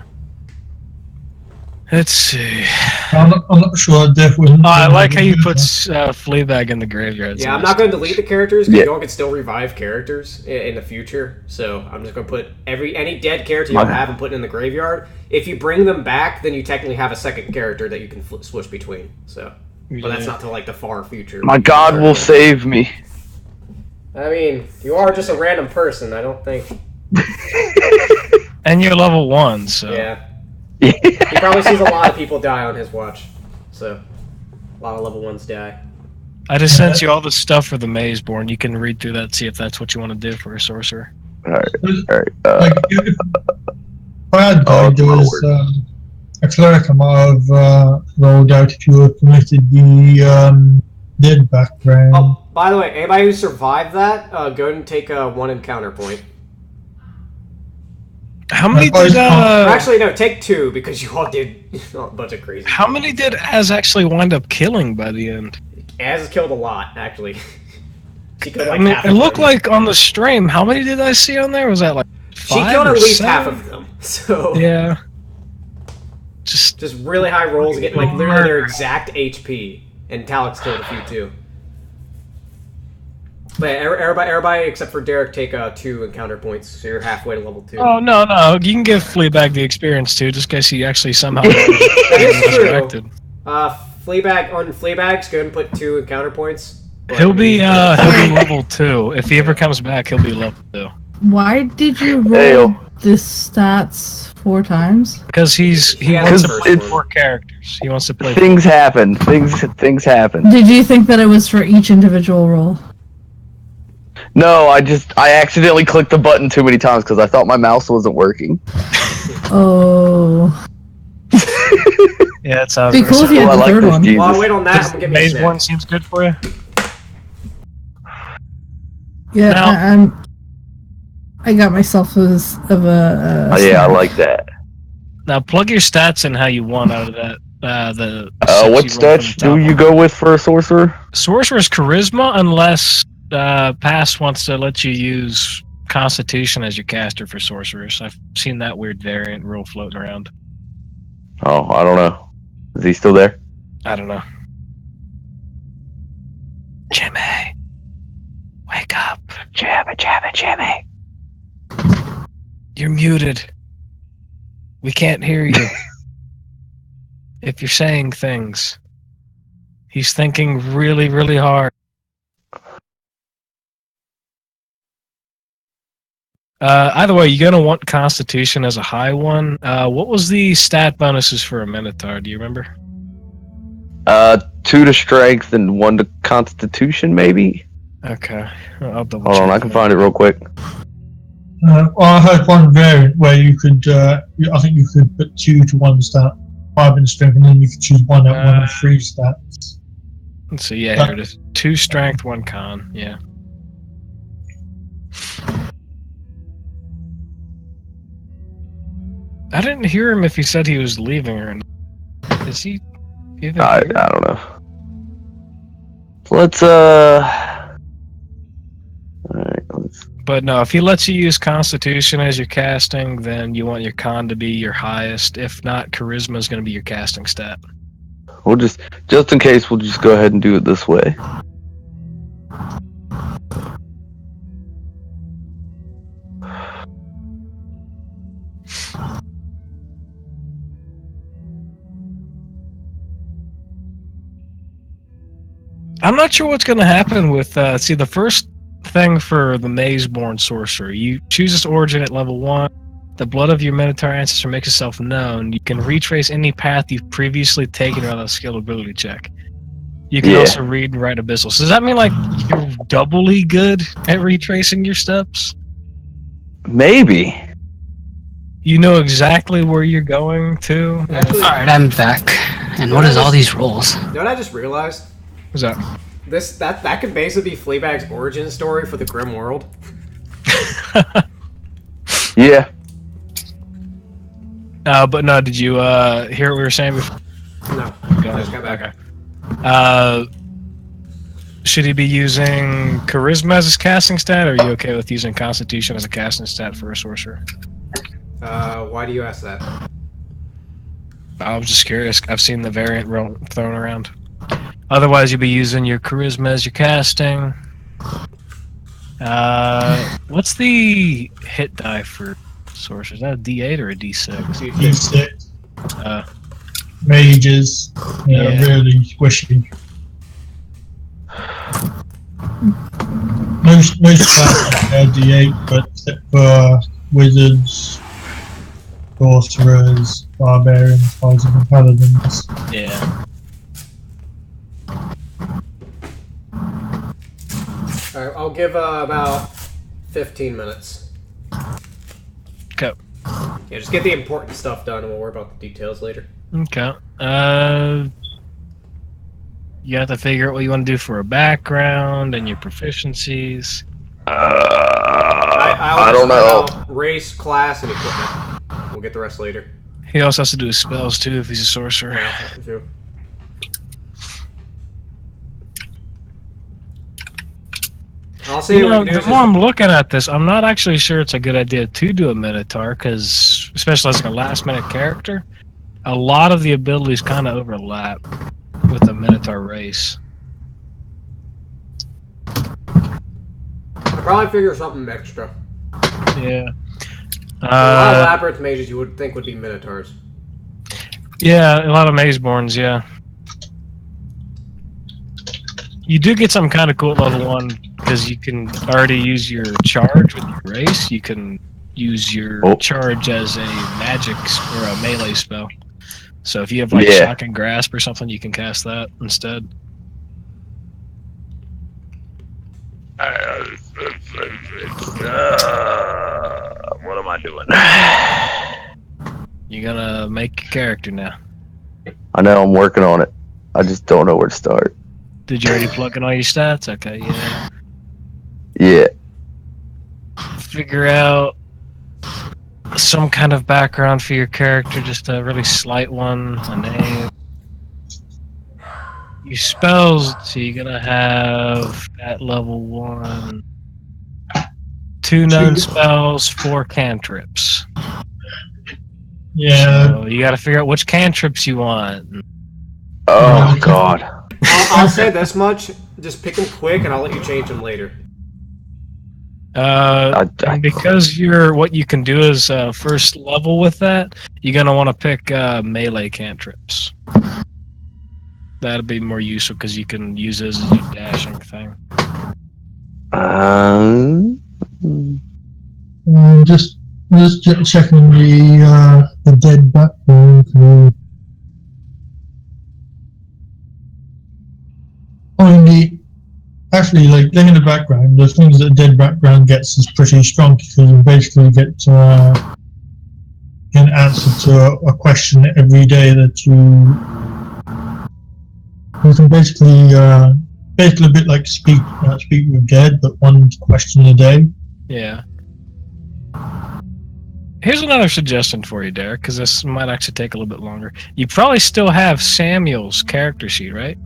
Let's see.
I'm not sure Def was.
I like how you put Fleabag in the graveyard.
Yeah, I'm not going to delete the characters because y'all can still revive characters in the future. So I'm just going to put any dead character you have and put it in the graveyard. If you bring them back, then you technically have a second character that you can switch between. So, but that's not till like the far future.
My God will save me.
I mean, you are just a random person. I don't think.
And you're level 1, so
yeah. He probably sees a lot of people die on his watch. So, a lot of level 1s die.
I just sent you all the stuff for the Mazeborn. You can read through that, see if that's what you want to do for a sorcerer.
Alright.
Like, if I had died, there was a cleric I might have rolled out if you had permitted the dead background.
Oh, by the way, anybody who survived that, go ahead and take 1 encounter point.
How many did
actually, no, take 2 because you all did a bunch of crazy.
How many did Az actually wind up killing by the end?
Az killed a lot, actually. She killed like
I mean,
half
it
of
looked
them.
like on the stream. How many did I see on there? Was that like 5
She killed at
or
least
7?
half of them. So
Yeah.
just really high rolls, getting like literally their exact HP. And Talix killed a few too. But everybody except for Derek take 2 encounter points, so you're halfway to level 2.
Oh no, you can give Fleabag the experience too, just in case he actually somehow
That is true.
resurrected.
Fleabag on Fleabags, go ahead and put 2 encounter points.
He'll be level 2. If he ever comes back, he'll be level 2.
Why did you roll the stats 4 times?
Because he wants to play 4 characters. He wants to play.
Things happen. Things happen.
Did you think that it was for each individual roll?
No, I accidentally clicked the button too many times because I thought my mouse wasn't working.
Oh.
Yeah, it sounds
Be cool if you had the third one.
Well, I'll wait on that. I'm gonna give me a
Mazeborn seems good for you.
Yeah, I got myself of a.
Oh yeah, I like that.
Now plug your stats in how you want out of that.
What stats do you go with for a sorcerer?
Sorcerer's charisma, unless Pass wants to let you use Constitution as your caster for sorcerers. I've seen that weird variant rule floating around.
Oh, I don't know. Is he still there?
I don't know. Jimmy, wake up. Jimmy. You're muted. We can't hear you. If you're saying things. He's thinking really, really hard. Either way, you're going to want Constitution as a high one. What was the stat bonuses for a Minotaur? Do you remember?
2 to Strength and 1 to Constitution, maybe?
Okay. I'll double
Hold on, I can find it real quick.
Well, I heard one variant where you could, I think you could put 2 to 1 stat, 5 in strength, and then you could choose 1 at 1 of 3 stats.
Let's see, yeah, here it is. 2 strength, 1 con, yeah. I didn't hear him if he said he was leaving or not. Is he?
I don't know. Let's
But no, if he lets you use Constitution as your casting, then you want your con to be your highest. If not, Charisma is going to be your casting stat.
We'll just in case, we'll just go ahead and do it this way.
I'm not sure what's going to happen with, see, the first thing for the Mazeborn Sorcerer, you choose its origin at level 1, the blood of your Minotaur ancestor makes itself known, you can retrace any path you've previously taken without a skill ability check. You can also read and write abyssal. So does that mean, like, you're doubly good at retracing your steps?
Maybe.
You know exactly where you're going to?
Alright, I'm back. And what is all these rolls?
You know what I just realized?
What's that?
That could basically be Fleabag's origin story for the Grim World.
Yeah.
But no, did you hear what we were saying before?
No, just got back.
Okay. Should he be using charisma as his casting stat, or are you okay with using constitution as a casting stat for a sorcerer?
Why do you ask that?
I was just curious. I've seen the variant thrown around. Otherwise, you'd be using your charisma as your casting. What's the hit die for sorcerers? Is that a D8 or a D6?
D6. Mages.
Yeah.
Really squishy. Most classes have D8, but except for wizards, sorcerers, barbarians, fighters, and paladins.
Yeah.
Alright, I'll give about 15 minutes.
Okay.
Yeah, just get the important stuff done and we'll worry about the details later.
Okay. You have to figure out what you want to do for a background and your proficiencies.
I don't know.
Race, class, and equipment. We'll get the rest later.
He also has to do his spells too if he's a sorcerer.
I'll see
You know, the more I'm looking at this, I'm not actually sure it's a good idea to do a Minotaur, because, especially as a last-minute character, a lot of the abilities kind of overlap with the Minotaur race.
I'll probably figure something extra.
Yeah.
A lot of labyrinth mages you would think would be Minotaurs.
Yeah, a lot of Mazeborns, yeah. You do get something kind of cool at level 1, because you can already use your charge with your race. You can use your charge as a magic or a melee spell. So if you have like Shock and Grasp or something, you can cast that instead.
What am I doing?
You're gonna make a character now.
I know, I'm working on it. I just don't know where to start.
Did you already plug in all your stats? Okay, yeah.
Yeah.
Figure out some kind of background for your character, just a really slight one, a name. Your spells, so you're gonna have at level 1 2 known spells, 4 cantrips.
Yeah.
So you gotta figure out which cantrips you want.
Oh god.
I'll say this much: just pick them quick, and I'll let you change them later.
And because what you can do is first level with that, you're gonna want to pick melee cantrips. That'd be more useful because you can use it as a dashing thing.
Just checking the dead background. Actually, like in the background, the things that dead background gets is pretty strong because you basically get an answer to a question every day that you can basically a bit like speak with dead, but one question a day.
Yeah. Here's another suggestion for you, Derek, because this might actually take a little bit longer. You probably still have Samuel's character sheet, right?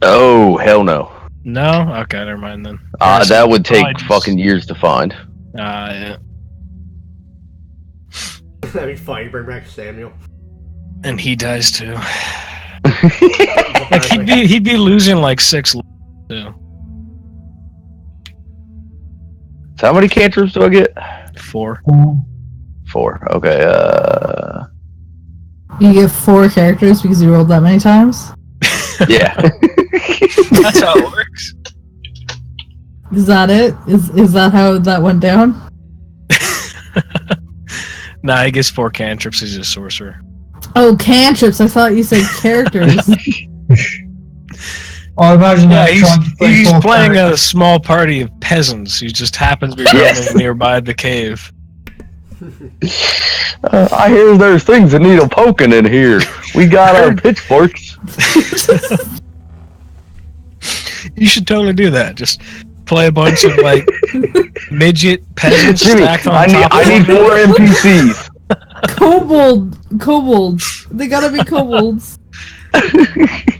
Oh, hell no.
No? Okay, never mind then.
That would take fucking years to find.
Yeah.
That'd be fun. You bring back Samuel.
And he dies too. Like he'd be losing like 6 too.
So how many cantrips do I get?
4.
4. Okay.
You get 4 characters because you rolled that many times?
Yeah.
That's how it works.
Is that it? Is that how that went down?
Nah, he gets 4 cantrips. He's a sorcerer.
Oh, cantrips. I thought you said characters.
I imagine
he's playing a small party of peasants who just happens to be running nearby the cave.
I hear there's things that need a poking in here. We got our pitchforks.
You should totally do that. Just play a bunch of like midget peasants
Jimmy,
stacked on
I
top of
need
one
four
another.
NPCs.
Kobolds. They gotta be kobolds.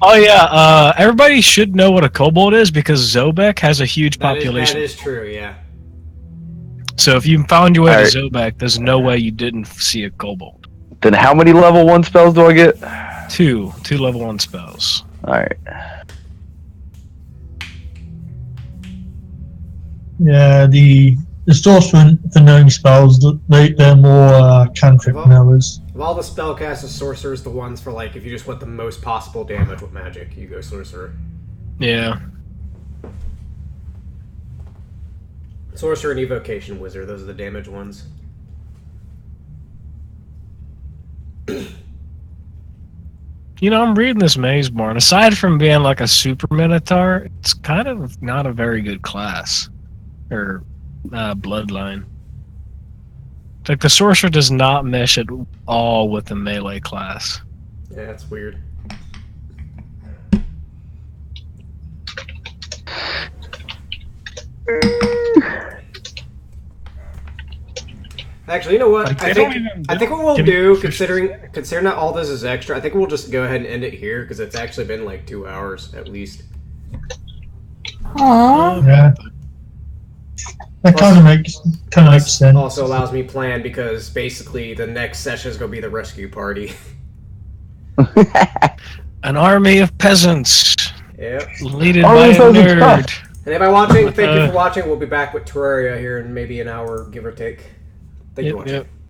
Oh yeah, everybody should know what a kobold is because Zobek has a huge
That
population.
is true, yeah.
So if you found your way
Alright.
to Zobek, there's no way you didn't see a kobold.
Then how many level 1 spells do I get?
Two level 1 spells.
Alright.
Yeah, the sorcerer for knowing spells, they're more cantrip knowers.
Of all the spellcasters, sorcerer's the ones for like if you just want the most possible damage with magic, you go sorcerer.
Yeah.
Sorcerer and evocation wizard, those are the damage ones.
You know, I'm reading this Mazeborn. Aside from being like a super minotaur, it's kind of not a very good class or bloodline. Like the sorcerer does not mesh at all with the melee class.
Yeah, that's weird. Actually, you know what?
Like,
I
they don't
think
even-
I think what we'll
give
do,
me-
considering that all this is extra, I think we'll just go ahead and end it here because it's actually been like 2 hours at least.
Aww.
Yeah. That kind of makes sense.
Also allows me plan because basically the next session is going to be the rescue party.
An army of peasants,
Yep.
leaded
Army
by
of
a
peasants,
nerd.
And everybody watching, thank you for watching. We'll be back with Terraria here in maybe an hour, give or take. Thank you for
Yep,
watching.
yep.